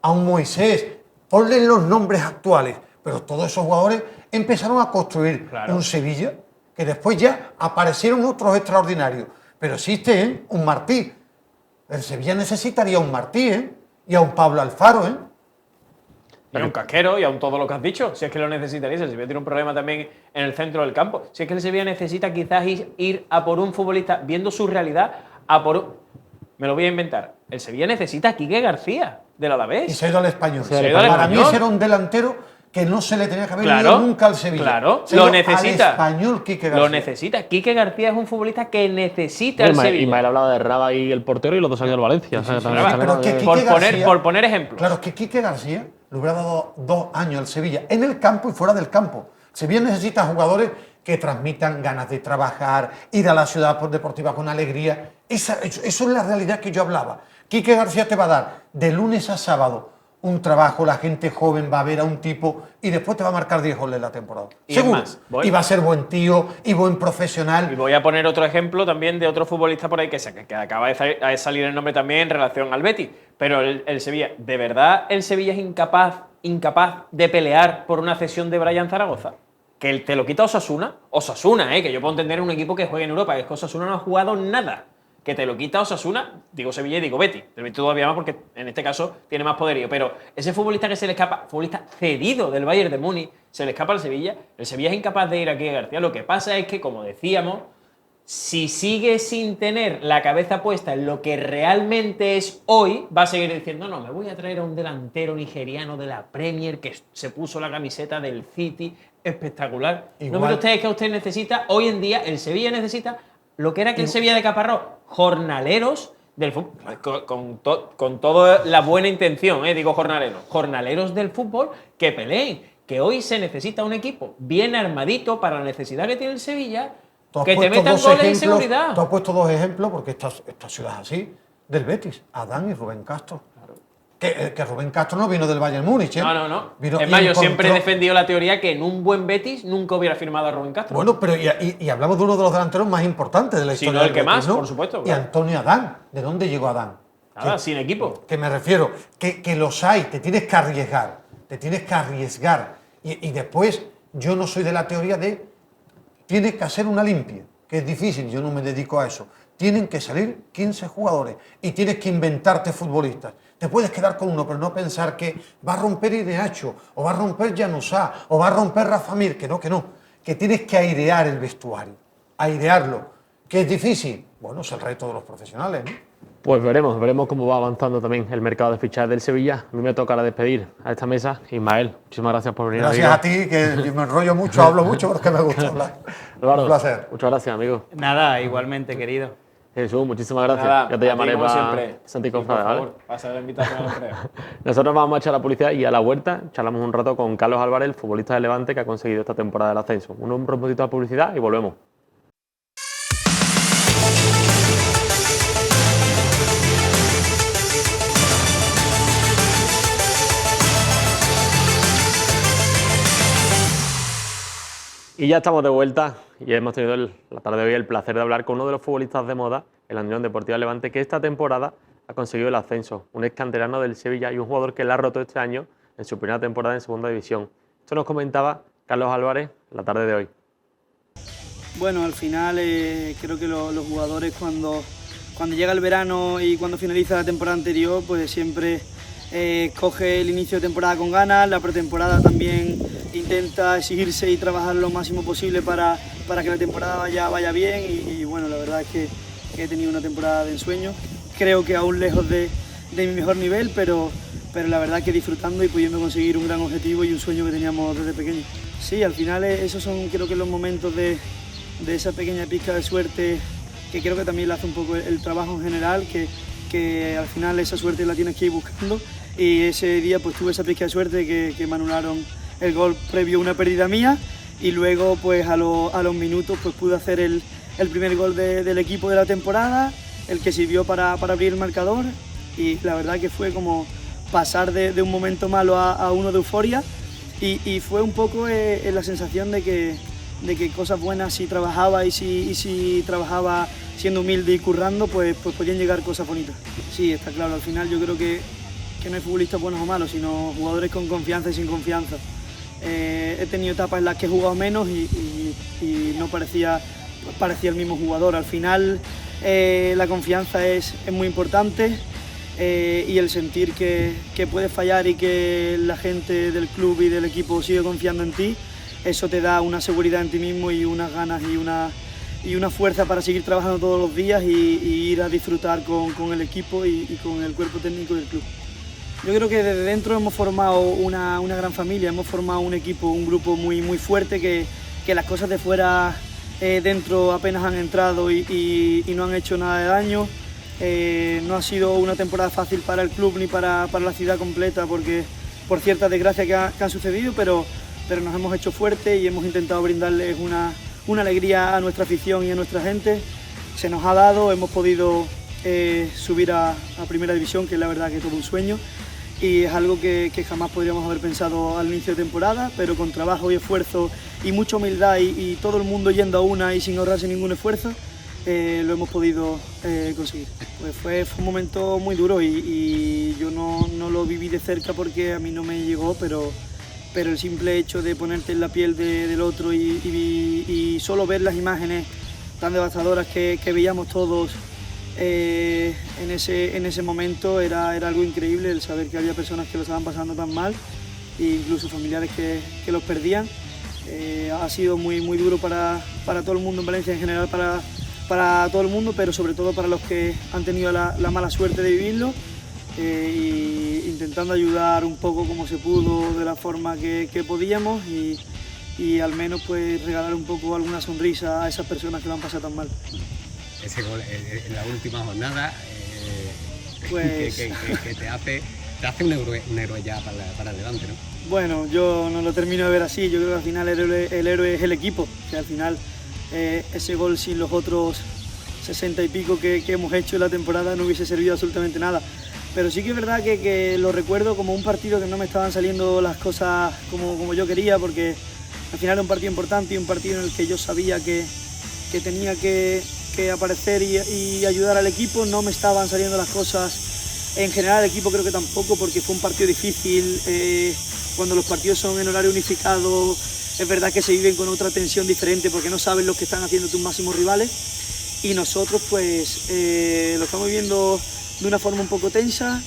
C: a un Moisés, ponle los nombres actuales, pero todos esos jugadores empezaron a construir un Sevilla, que después ya aparecieron otros extraordinarios, pero existe un Martí. El Sevilla necesitaría un Martí, y a un Pablo Alfaro,
B: Y a un Casquero y a un todo lo que has dicho, si es que lo necesitarías. El Sevilla tiene un problema también en el centro del campo. Si es que el Sevilla necesita quizás ir a por un futbolista, viendo su realidad, me lo voy a inventar. El Sevilla necesita a Quique García, del Alavés.
C: Y se ha ido al Español.
B: Para
C: mí ese era un delantero que no se le tenía que haber ido nunca al Sevilla.
B: Claro, lo necesita.
C: Al Español, Quique García.
B: Lo necesita. Quique García es un futbolista que necesita el Sevilla.
A: Ismael hablaba de Raba y el portero y los 2 años del Valencia.
B: Por poner ejemplos.
C: Claro, es que Quique García le hubiera dado 2 años al Sevilla, en el campo y fuera del campo. Sevilla necesita jugadores que transmitan ganas de trabajar, ir a la ciudad deportiva con alegría. Eso es la realidad que yo hablaba. Quique García te va a dar de lunes a sábado un trabajo, la gente joven va a ver a un tipo y después te va a marcar 10 goles la temporada.
B: Y
C: Seguro.
B: es más,
C: Y va a ser buen tío y buen profesional.
B: Y voy a poner otro ejemplo también de otro futbolista por ahí que acaba de salir el nombre también en relación al Betis. Pero el Sevilla, ¿de verdad el Sevilla es incapaz de pelear por una cesión de Brian Zaragoza? Que te lo quita Osasuna. Osasuna, que yo puedo entender un equipo que juegue en Europa, que es que Osasuna no ha jugado nada. Que te lo quita Osasuna, digo Sevilla y digo Betis. Del Betis todavía más porque en este caso tiene más poderío. Pero ese futbolista que se le escapa, futbolista cedido del Bayern de Múnich, se le escapa al Sevilla. El Sevilla es incapaz de ir aquí a García. Lo que pasa es que, como decíamos, si sigue sin tener la cabeza puesta en lo que realmente es hoy, va a seguir diciendo, no, me voy a traer a un delantero nigeriano de la Premier que se puso la camiseta del City, espectacular.
C: Igual.
B: No, pero usted es que usted necesita, hoy en día, el Sevilla necesita lo que era que el Sevilla de Caparrós, jornaleros del fútbol, con toda la buena intención, digo jornaleros del fútbol que peleen, que hoy se necesita un equipo bien armadito para la necesidad que tiene el Sevilla, que te metan goles en seguridad.
C: Tú has puesto 2 ejemplos, porque esta ciudad es así, del Betis, Adán y Rubén Castro. Que Rubén Castro no vino del Bayern Múnich.
B: No.
C: Vino
B: Es más, yo
C: encontró...
B: siempre he defendido la teoría que en un buen Betis nunca hubiera firmado a Rubén Castro.
C: Bueno, pero y hablamos de uno de los delanteros más importantes de la
B: Si
C: historia
B: no el
C: del
B: que
C: Betis,
B: más, por supuesto,
C: Y
B: claro.
C: Antonio Adán. ¿De dónde llegó Adán?
B: Nada, sin equipo.
C: Que me refiero, que los hay, te tienes que arriesgar. Y después, yo no soy de la teoría de tienes que hacer una limpia, que es difícil, yo no me dedico a eso. Tienen que salir 15 jugadores y tienes que inventarte futbolistas. Te puedes quedar con uno, pero no pensar que va a romper Ineacho, o va a romper Januzaj, o va a romper Rafa Mir, que no. Que tienes que airear el vestuario, airearlo. ¿Que es difícil? Bueno, es el reto de los profesionales, ¿no?
A: Pues veremos cómo va avanzando también el mercado de fichajes del Sevilla. A mí me tocará despedir a esta mesa. Ismael, muchísimas gracias por venir.
C: Gracias a ti, que yo me enrollo mucho, hablo mucho, porque me gusta hablar.
A: Álvaro,
C: Un placer.
A: Muchas gracias, amigo.
D: Nada, igualmente, querido.
A: Jesús, muchísimas gracias.
B: Nada,
A: Ya te
B: a
A: llamaré
B: ti, como
A: para
B: siempre.
A: Santi
B: Y por
A: Confrade, ¿vale?
B: favor, pasa la invitación al empleo.
A: Nosotros vamos a echar la publicidad y a la vuelta charlamos un rato con Carlos Álvarez, el futbolista de Levante que ha conseguido esta temporada el ascenso. Un propósito de publicidad y volvemos. Y ya estamos de vuelta y hemos tenido la tarde de hoy el placer de hablar con uno de los futbolistas de moda, el Unión Deportiva Levante, que esta temporada ha conseguido el ascenso, un ex canterano del Sevilla y un jugador que la ha roto este año en su primera temporada en Segunda División. Esto nos comentaba Carlos Álvarez la tarde de hoy.
E: Bueno, al final creo que los jugadores cuando llega el verano y cuando finaliza la temporada anterior, pues siempre coge el inicio de temporada con ganas, la pretemporada también intenta exigirse y trabajar lo máximo posible para que la temporada vaya bien y bueno, la verdad es que he tenido una temporada de ensueño, creo que aún lejos de mi mejor nivel, pero la verdad que disfrutando y pudiendo conseguir un gran objetivo y un sueño que teníamos desde pequeño. Sí, al final esos son creo que los momentos de esa pequeña pizca de suerte que creo que también le hace un poco el trabajo en general, que al final esa suerte la tienes que ir buscando y ese día pues tuve esa pizca de suerte que me anularon el gol previo a una pérdida mía y luego pues a los minutos pues pude hacer el primer gol del equipo de la temporada, el que sirvió para abrir el marcador y la verdad que fue como pasar de un momento malo a uno de euforia y fue un poco la sensación de que cosas buenas si trabajaba y si trabajaba siendo humilde y currando pues podían llegar cosas bonitas. Sí, está claro, al final yo creo que no hay futbolistas buenos o malos, sino jugadores con confianza y sin confianza. He tenido etapas en las que he jugado menos y no parecía el mismo jugador. Al final la confianza es muy importante y el sentir que puedes fallar y que la gente del club y del equipo sigue confiando en ti, eso te da una seguridad en ti mismo y unas ganas y una fuerza para seguir trabajando todos los días y ir a disfrutar con el equipo y con el cuerpo técnico del club. Yo creo que desde dentro hemos formado una gran familia, hemos formado un equipo, un grupo muy fuerte que las cosas de fuera dentro apenas han entrado y no han hecho nada de daño. No ha sido una temporada fácil para el club ni para la ciudad completa porque por ciertas desgracias que han sucedido, pero nos hemos hecho fuertes y hemos intentado brindarles una alegría a nuestra afición y a nuestra gente. Se nos ha dado, hemos podido subir a Primera División, que es la verdad que es todo un sueño. y es algo que jamás podríamos haber pensado al inicio de temporada, pero con trabajo y esfuerzo y mucha humildad y todo el mundo yendo a una y sin ahorrarse ningún esfuerzo, lo hemos podido conseguir. Pues fue un momento muy duro y yo no lo viví de cerca porque a mí no me llegó, pero el simple hecho de ponerte en la piel del otro y solo ver las imágenes tan devastadoras que veíamos todos en ese momento era algo increíble, el saber que había personas que lo estaban pasando tan mal, e incluso familiares que los perdían. Ha sido muy duro para todo el mundo en Valencia en general, para todo el mundo, pero sobre todo para los que han tenido la mala suerte de vivirlo, y intentando ayudar un poco como se pudo, de la forma que podíamos, y al menos pues regalar un poco alguna sonrisa a esas personas que lo han pasado tan mal.
F: Ese gol en la última jornada,
E: Pues
F: que te hace un héroe ya para adelante, ¿no?
E: bueno, yo no lo termino de ver así. Yo creo que al final el héroe es el equipo, que al final ese gol sin los otros 60 y pico que hemos hecho en la temporada no hubiese servido absolutamente nada. Pero sí que es verdad que lo recuerdo como un partido que no me estaban saliendo las cosas como yo quería, porque al final era un partido importante y un partido en el que yo sabía que tenía que aparecer y ayudar al equipo. No me estaban saliendo las cosas en general, el equipo creo que tampoco, porque fue un partido difícil. Cuando los partidos son en horario unificado, es verdad que se viven con otra tensión diferente porque no sabes lo que están haciendo tus máximos rivales, y nosotros pues lo estamos viviendo de una forma un poco tensa,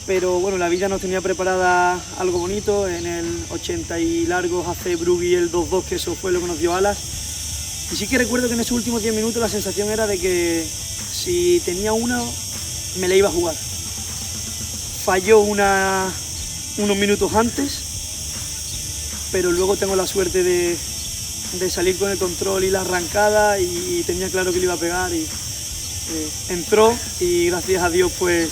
E: pero bueno, la vida nos tenía preparada algo bonito. En el 80 y largos hace Brugui el 2-2, que eso fue lo que nos dio alas. Y sí que recuerdo que en esos últimos 10 minutos la sensación era de que si tenía una, me la iba a jugar. Falló unos minutos antes, pero luego tengo la suerte de salir con el control y la arrancada, y tenía claro que le iba a pegar, y entró, y gracias a Dios pues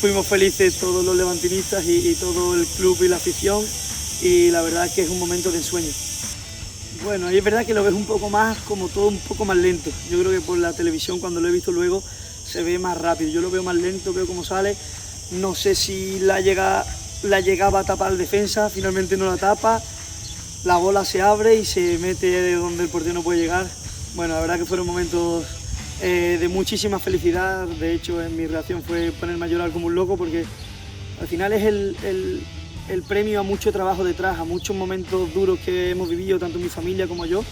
E: fuimos felices todos los levantinistas y todo el club y la afición, y la verdad es que es un momento de ensueño. Bueno, y es verdad que lo ves un poco más, como todo un poco más lento. Yo creo que por la televisión, cuando lo he visto luego, se ve más rápido. Yo lo veo más lento, veo cómo sale. No sé si la llegaba a tapar el defensa, finalmente no la tapa. La bola se abre y se mete de donde el portero no puede llegar. Bueno, la verdad que fueron momentos de muchísima felicidad. De hecho, en mi reacción fue ponerme a llorar como un loco, porque al final es el premio a mucho trabajo detrás, a muchos momentos duros que hemos vivido, tanto mi familia como yo,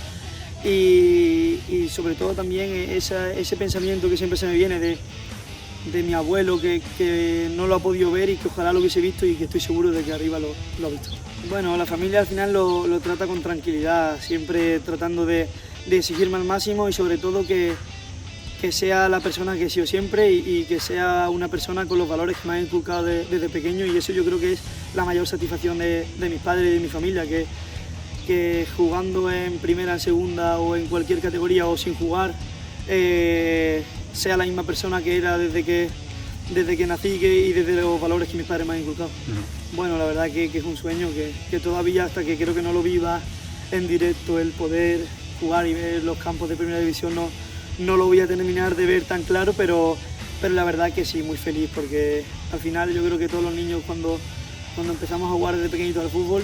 E: y sobre todo también ese pensamiento que siempre se me viene de mi abuelo, que no lo ha podido ver y que ojalá lo hubiese visto, y que estoy seguro de que arriba lo ha visto. Bueno, la familia al final lo trata con tranquilidad, siempre tratando de exigirme al máximo, y sobre todo que sea la persona que he sido siempre, y que sea una persona con los valores que me han inculcado desde pequeño, y eso yo creo que es la mayor satisfacción de mis padres y de mi familia, que jugando en primera, en segunda o en cualquier categoría, o sin jugar, sea la misma persona que era desde que nací, y desde los valores que mis padres me han inculcado. Bueno, la verdad que es un sueño que todavía, hasta que creo que no lo viva en directo, el poder jugar y ver los campos de primera división, no lo voy a terminar de ver tan claro, pero la verdad que sí, muy feliz, porque al final yo creo que todos los niños cuando empezamos a jugar desde pequeñitos al fútbol,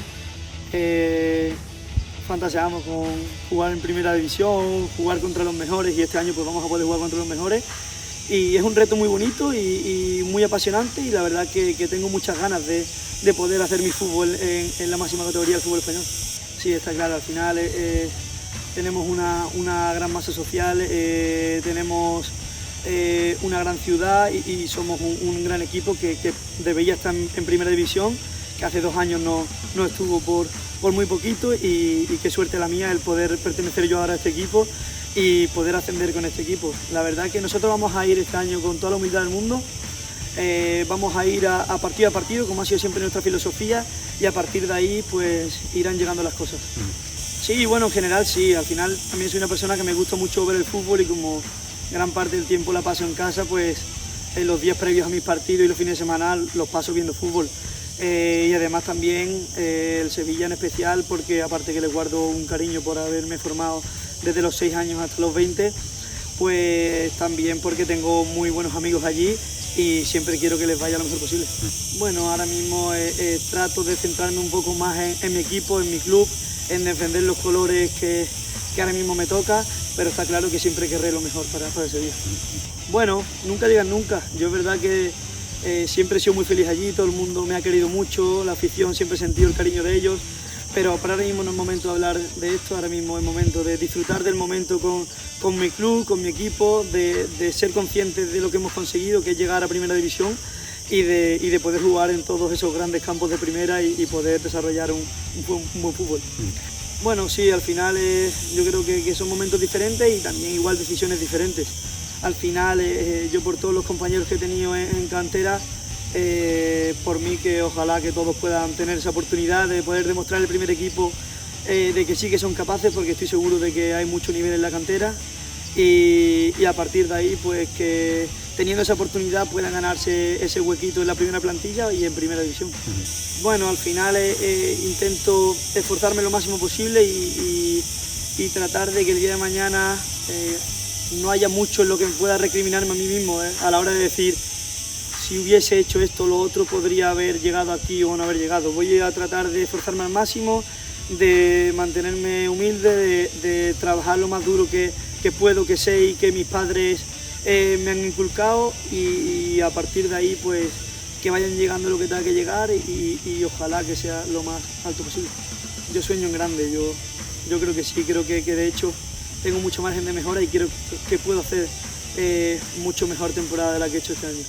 E: fantaseamos con jugar en primera división, jugar contra los mejores, y este año pues vamos a poder jugar contra los mejores, y es un reto muy bonito y muy apasionante, y la verdad que tengo muchas ganas de poder hacer mi fútbol en la máxima categoría del fútbol español. Sí, está claro, al final tenemos una gran masa social, tenemos una gran ciudad, y somos un gran equipo que debería estar en primera división, que hace 2 años no estuvo por muy poquito, y qué suerte la mía el poder pertenecer yo ahora a este equipo y poder ascender con este equipo. La verdad que nosotros vamos a ir este año con toda la humildad del mundo, vamos a ir a partido a partido, como ha sido siempre nuestra filosofía, y a partir de ahí pues irán llegando las cosas. Sí, bueno, en general sí, al final también soy una persona que me gusta mucho ver el fútbol, y como gran parte del tiempo la paso en casa, pues en los días previos a mis partidos y los fines de semana los paso viendo fútbol. Y además también el Sevilla en especial, porque aparte que le guardo un cariño por haberme formado desde los 6 años hasta los 20, pues también porque tengo muy buenos amigos allí, y siempre quiero que les vaya lo mejor posible. Bueno, ahora mismo trato de centrarme un poco más en mi equipo, en mi club, en defender los colores que ahora mismo me toca, pero está claro que siempre querré lo mejor para el Sevilla. Bueno, nunca digan nunca. Yo es verdad que siempre he sido muy feliz allí, todo el mundo me ha querido mucho, la afición siempre he sentido el cariño de ellos, pero para ahora mismo no es momento de hablar de esto, ahora mismo es momento de disfrutar del momento con mi club, con mi equipo, de ser conscientes de lo que hemos conseguido, que es llegar a Primera División y de poder jugar en todos esos grandes campos de primera y poder desarrollar un buen fútbol. Bueno, sí, al final yo creo que son momentos diferentes y también igual decisiones diferentes. Al final yo por todos los compañeros que he tenido en cantera, por mí que ojalá que todos puedan tener esa oportunidad de poder demostrar el primer equipo de que sí que son capaces, porque estoy seguro de que hay mucho nivel en la cantera y a partir de ahí pues que teniendo esa oportunidad puedan ganarse ese huequito en la primera plantilla y en Primera División. Bueno, al final intento esforzarme lo máximo posible y tratar de que el día de mañana no haya mucho en lo que pueda recriminarme a mí mismo a la hora de decir si hubiese hecho esto o lo otro podría haber llegado aquí o no haber llegado. Voy a tratar de esforzarme al máximo, de mantenerme humilde, de trabajar lo más duro que puedo, que sé y que mis padres me han inculcado y a partir de ahí pues que vayan llegando lo que tenga que llegar y ojalá que sea lo más alto posible. Yo sueño en grande, yo creo que sí, creo que de hecho tengo mucho margen de mejora y creo que puedo hacer mucho mejor temporada de la que he hecho este año.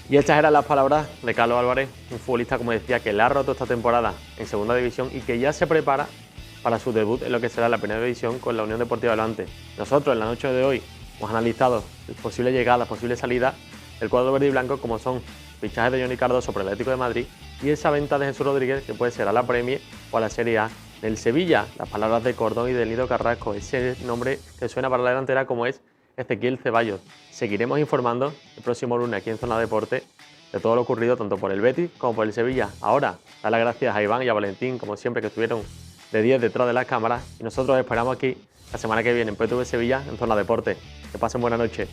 A: Y estas eran las palabras de Carlos Álvarez, un futbolista, como decía, que le ha roto esta temporada en Segunda División y que ya se prepara para su debut en lo que será la Primera División con la Unión Deportiva Levante. Nosotros en la noche de hoy hemos analizado posibles llegadas, posibles salidas del cuadro verde y blanco, como son fichajes de Johnny Cardoso por el Atlético de Madrid y esa venta de Jesús Rodríguez que puede ser a la Premier o a la Serie A del Sevilla. Las palabras de Cordón y de Nido Carrasco, ese nombre que suena para la delantera como es Ezequiel Ceballos. Seguiremos informando el próximo lunes aquí en Zona Deporte de todo lo ocurrido tanto por el Betis como por el Sevilla. Ahora, dar las gracias a Iván y a Valentín, como siempre, que estuvieron de 10 detrás de las cámaras y nosotros esperamos aquí la semana que viene en PTV Sevilla en Zona Deporte. Que pasen buena noche.